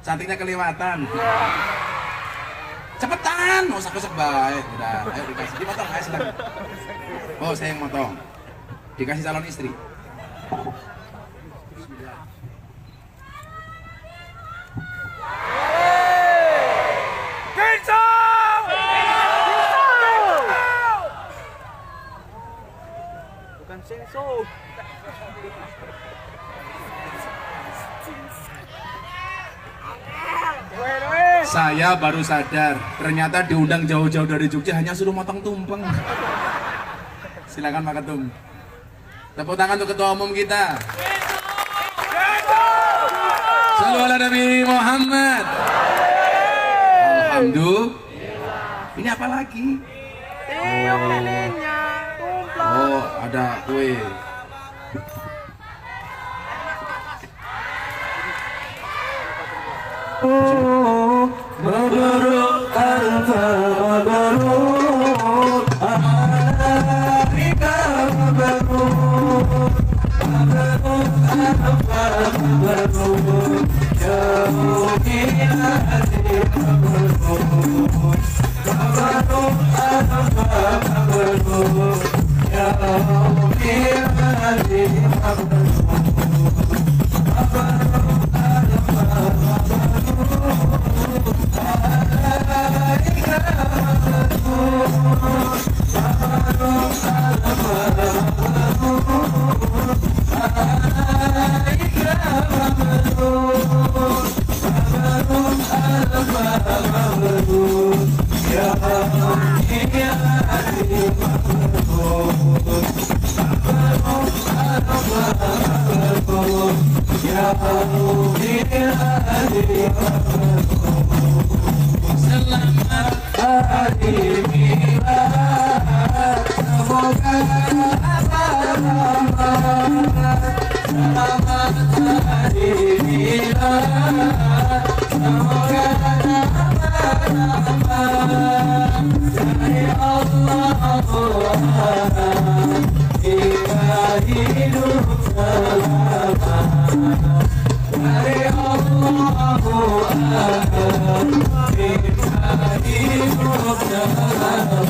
Cantiknya kelewatan. Cepetan, mau usah baik. Udah, ayo dikasih. Dipotong, ayo silakan. Oh, saya yang motong. Dikasih calon istri. Saya baru sadar, ternyata diundang jauh-jauh dari Jogja hanya suruh motong tumpeng. Silakan Pak Ketum. Tepuk tangan untuk Ketua Umum kita. Shallu ala Nabi Muhammad. Alhamdulillah. Ini apa lagi? Tiup lilinnya, tumpeng. Oh, ada kue. Mabruk alfa mabruk alaika mabruk mabruk alfa mabruk ya mu'minati mabruk mabruk alfa mabruk ya mu'minati mabruk Selamat hari milad, semoga selamat hari milad, semoga dari Allah kita hidup selamat. Dari Allah kita hidup selamat.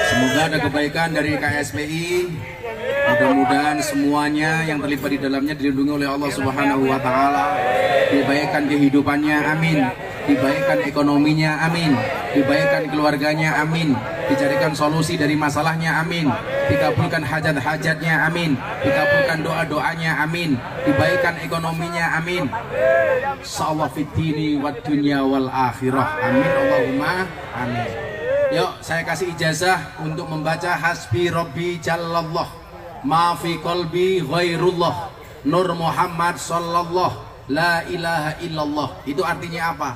Semoga ada kebaikan dari KSPI. Mudah-mudahan semuanya yang terlibat di dalamnya dilindungi oleh Allah Subhanahu wa taala. Dibaikkan kehidupannya, amin. Dibaikkan ekonominya, amin. Dibaikkan keluarganya, amin. Dicarikan solusi dari masalahnya, amin. Dikabulkan hajat-hajatnya, amin. Dikabulkan doa-doanya, amin. Dibaikkan ekonominya, amin. Insyaallah fid dini wad dunya wal akhirah, amin. Allahumma amin. Yuk, saya kasih ijazah untuk membaca Hasbi Rabbi Jallallah ma fi qalbi ghairullah Nur Muhammad sallallahu la ilaha illallah. Itu artinya apa?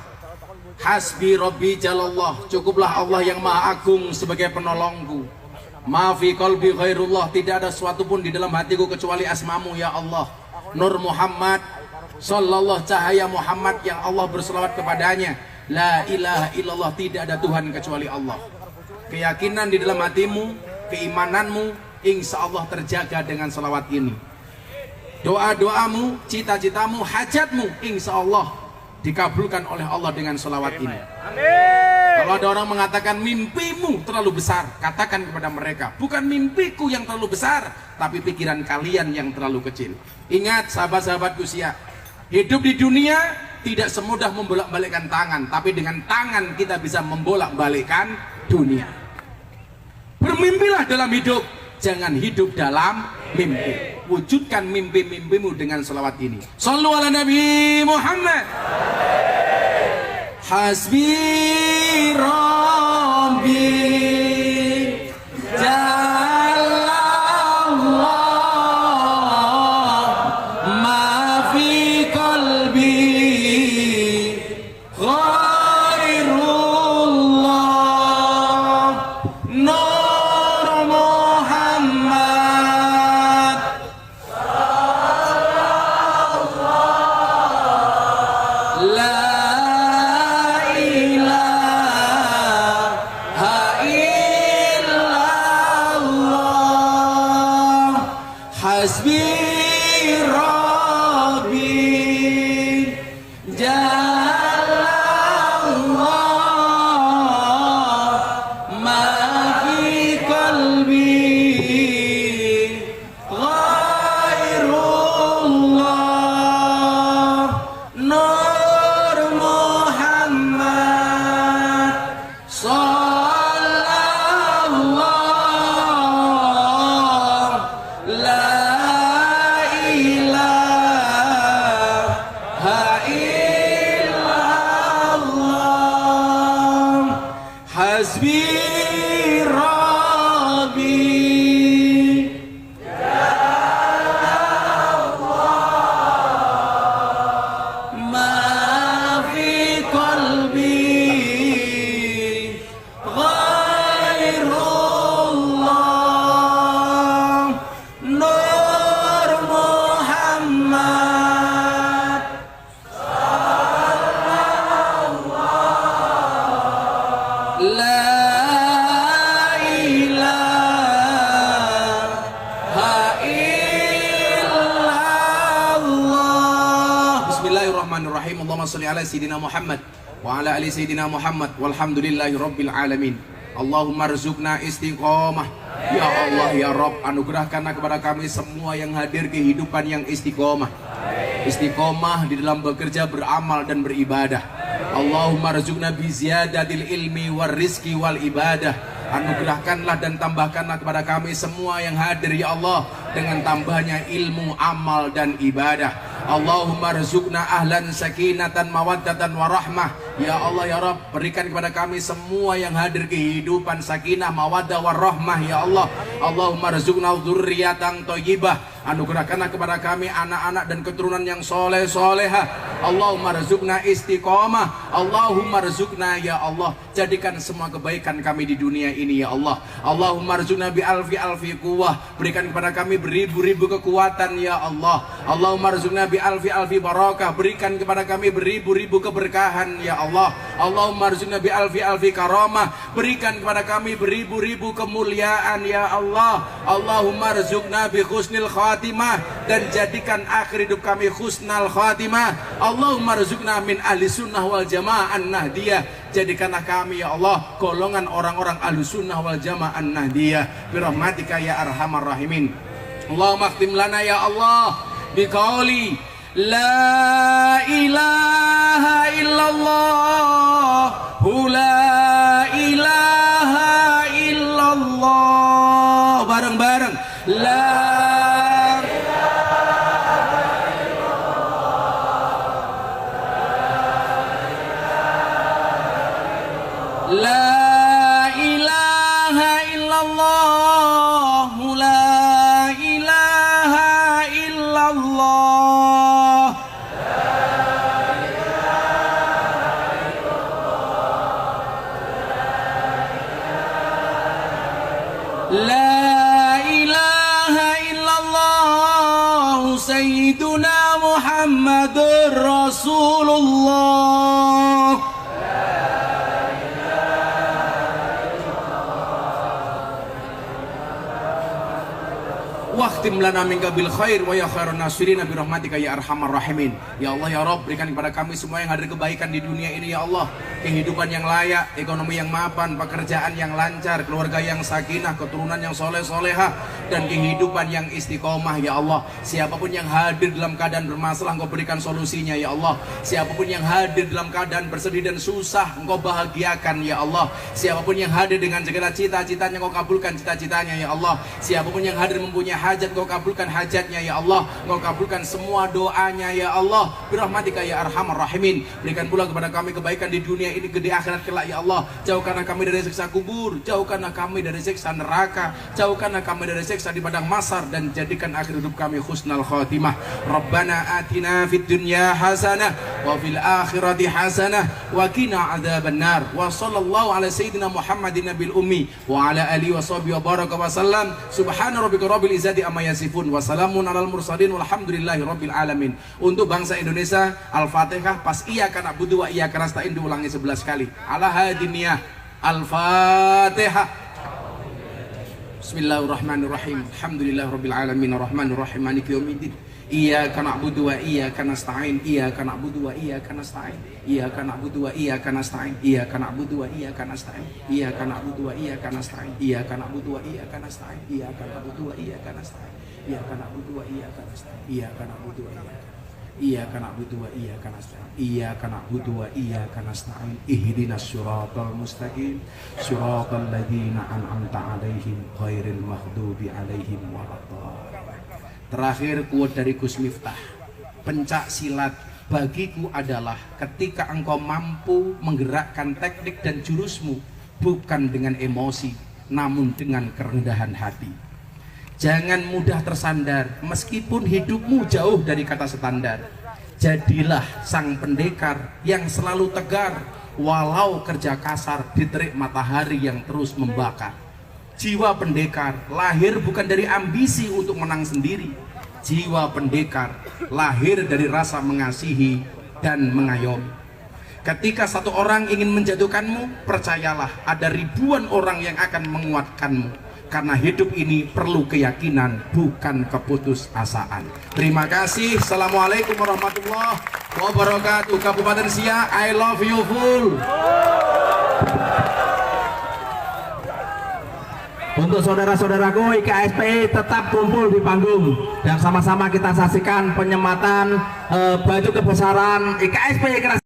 Hasbi Rabbi Jallallah, cukuplah Allah yang maha agung sebagai penolongku. Ma fi qalbi ghairullah, tidak ada sesuatu pun di dalam hatiku kecuali asmamu ya Allah. Nur Muhammad sallallahu, cahaya Muhammad yang Allah berselawat kepadanya. La ilaha illallah, tidak ada Tuhan kecuali Allah. Keyakinan di dalam hatimu, keimananmu insya Allah terjaga dengan salawat ini. Doa-doamu, cita-citamu, hajatmu insya Allah dikabulkan oleh Allah dengan salawat ini. Kalau ada orang mengatakan mimpimu terlalu besar, katakan kepada mereka, bukan mimpiku yang terlalu besar, tapi pikiran kalian yang terlalu kecil. Ingat sahabat-sahabatku siap, hidup di dunia tidak semudah membolak-balikkan tangan, tapi dengan tangan kita bisa membolak-balikkan dunia. Bermimpilah dalam hidup, jangan hidup dalam mimpi. Wujudkan mimpi-mimpimu dengan selawat ini. Shallu ala Nabi Muhammad. Hasbi Rabbi La ilaha illallah. hasbi rabbi jalallah ma fi qalbi ghairullah nur Muhammad sallallahu la ilaha illallah hasbi rabbi ma fi qalbi ghairullah nur Muhammad la ilaha illallah. Bismillahirrahmanirrahim. Allahumma sholli ala sayyidina Muhammad wa ala ali sayyidina Muhammad walhamdulillahi rabbil alamin. Allahumma rzuqna istiqomah. Ya Allah ya Rabb, anugerahkanlah kepada kami semua yang hadir kehidupan yang istiqomah. Istiqomah di dalam bekerja, beramal dan beribadah. Allahumma rzuqna bi ziyadatil ilmi war rizki wal ibadah. Anugerahkanlah dan tambahkanlah kepada kami semua yang hadir ya Allah dengan tambahnya ilmu, amal dan ibadah. Allahumma rzuqna ahlan sakinatan mawaddatan warahmah. Ya Allah ya Rabb, berikan kepada kami semua yang hadir kehidupan sakinah, mawaddah warahmah ya Allah. Allahumma rzuqna dzurriyyatan thayyibah. Anugerahkanlah kepada kami anak-anak dan keturunan yang soleh solehah. Allahumma rzuqna istiqomah. Allahumma rzuqna ya Allah, jadikan semua kebaikan kami di dunia ini ya Allah. Allahumma rzuqna bi alfi alfi quwwah. Berikan kepada kami beribu-ribu kekuatan ya Allah. Allahumma rzuqna bi alfi alfi barakah. Berikan kepada kami beribu-ribu keberkahan ya Allah. Allahumma rzuqna bi alfi alfi karamah. Berikan kepada kami beribu-ribu kemuliaan ya Allah. Allahumma rzuqna bi husnil khatimah, dan jadikan akhir hidup kami husnal khatimah. Allahumma rzuqna min ahli sunnah wal jamaah an-nahdiyah. Jadikanlah kami ya Allah golongan orang-orang ahli sunnah wal jamaah an-nahdiyah birahmatika ya arhamar rahimin. Allahumma khtim lana ya Allah biqauli la ilaha illallah la ilaha illallah. Bareng-bareng la La ilaha illallah la ilaha illallah la ilaha illallah sayyiduna Muhammadur Rasulullah. Waqtim lana minka bil khair wa ya khairun nasirin bi rahmatika ya arhamar rahimin. Ya Allah ya Rabb, berikan kepada kami semua yang hadir kebaikan di dunia ini ya Allah. Kehidupan yang layak, ekonomi yang mapan, pekerjaan yang lancar, keluarga yang sakinah, keturunan yang soleh solehah, dan kehidupan yang istiqomah ya Allah. Siapapun yang hadir dalam keadaan bermasalah, Engkau berikan solusinya ya Allah. Siapapun yang hadir dalam keadaan bersedih dan susah, Engkau bahagiakan ya Allah. Siapapun yang hadir dengan segala cita-citanya, Engkau kabulkan cita-citanya ya Allah. Siapapun yang hadir mempunyai hajat, Engkau kabulkan hajatnya ya Allah. Engkau kabulkan semua doanya ya Allah. Birahmatika ya arhamar rahimin. Berikan pula kepada kami kebaikan di dunia ini, di akhirat kelak ya Allah. Jauhkanlah kami dari siksa kubur, jauhkanlah kami dari siksa neraka, jauhkanlah kami dari siksa di padang mahsyar, dan jadikan akhir hidup kami husnal khatimah. Rabbana atina fid dunya hasanah wa fil akhirati hasanah wa qina adzabannar. Wa sallallahu ala sayyidina Muhammadin nabil ummi wa ala alihi wa sahbihi wa baraka wa sallam. Subhana rabbika rabbil izzati amma yasifun wa salamun alal mursalin walhamdulillahi rabbil alamin. Untuk bangsa Indonesia, Al-Fatihah pas iyyaka na'budu wa iyyaka nasta'in diulangi 11 kali. Ala hadiniyah Al-Fatihah. Bismillahirrahmanirrahim. Alhamdulillahirabbil alamin arrahmanir rahim maliki yaumiddin. Iyyaka na'budu wa iyyaka nasta'in. Iyyaka na'budu wa iyyaka nasta'in. Iyyaka na'budu wa iyyaka nasta'in. Iyyaka na'budu wa iyyaka nasta'in. Iyyaka na'budu wa iyyaka nasta'in. Iyyaka na'budu wa iyyaka nasta'in. Iyyaka na'budu wa iyyaka nasta'in. Iyyaka na'budu wa iyyaka nasta'in. Iyyaka na'budu wa iyyaka Iyyaka na'budu wa iyyaka nasta'in. Iyyaka na'budu wa iyyaka nasta'in. Ihdinas siratal mustaqim. Siratal ladzina an'amta 'alaihim ghairil maghdubi 'alaihim waladdallin. Terakhir quote dari Gus Miftah. Pencak silat bagiku adalah ketika engkau mampu menggerakkan teknik dan jurusmu bukan dengan emosi namun dengan kerendahan hati. Jangan mudah tersandar meskipun hidupmu jauh dari kata standar. Jadilah sang pendekar yang selalu tegar walau kerja kasar di terik matahari yang terus membakar. Jiwa pendekar lahir bukan dari ambisi untuk menang sendiri. Jiwa pendekar lahir dari rasa mengasihi dan mengayomi. Ketika satu orang ingin menjatuhkanmu, percayalah ada ribuan orang yang akan menguatkanmu. Karena hidup ini perlu keyakinan, bukan keputusasaan. Terima kasih. Assalamualaikum warahmatullahi wabarakatuh. Kabupaten Siak, I love you full. Untuk saudara-saudaraku IKSPI tetap kumpul di panggung dan sama-sama kita saksikan penyematan baju kebesaran IKSPI.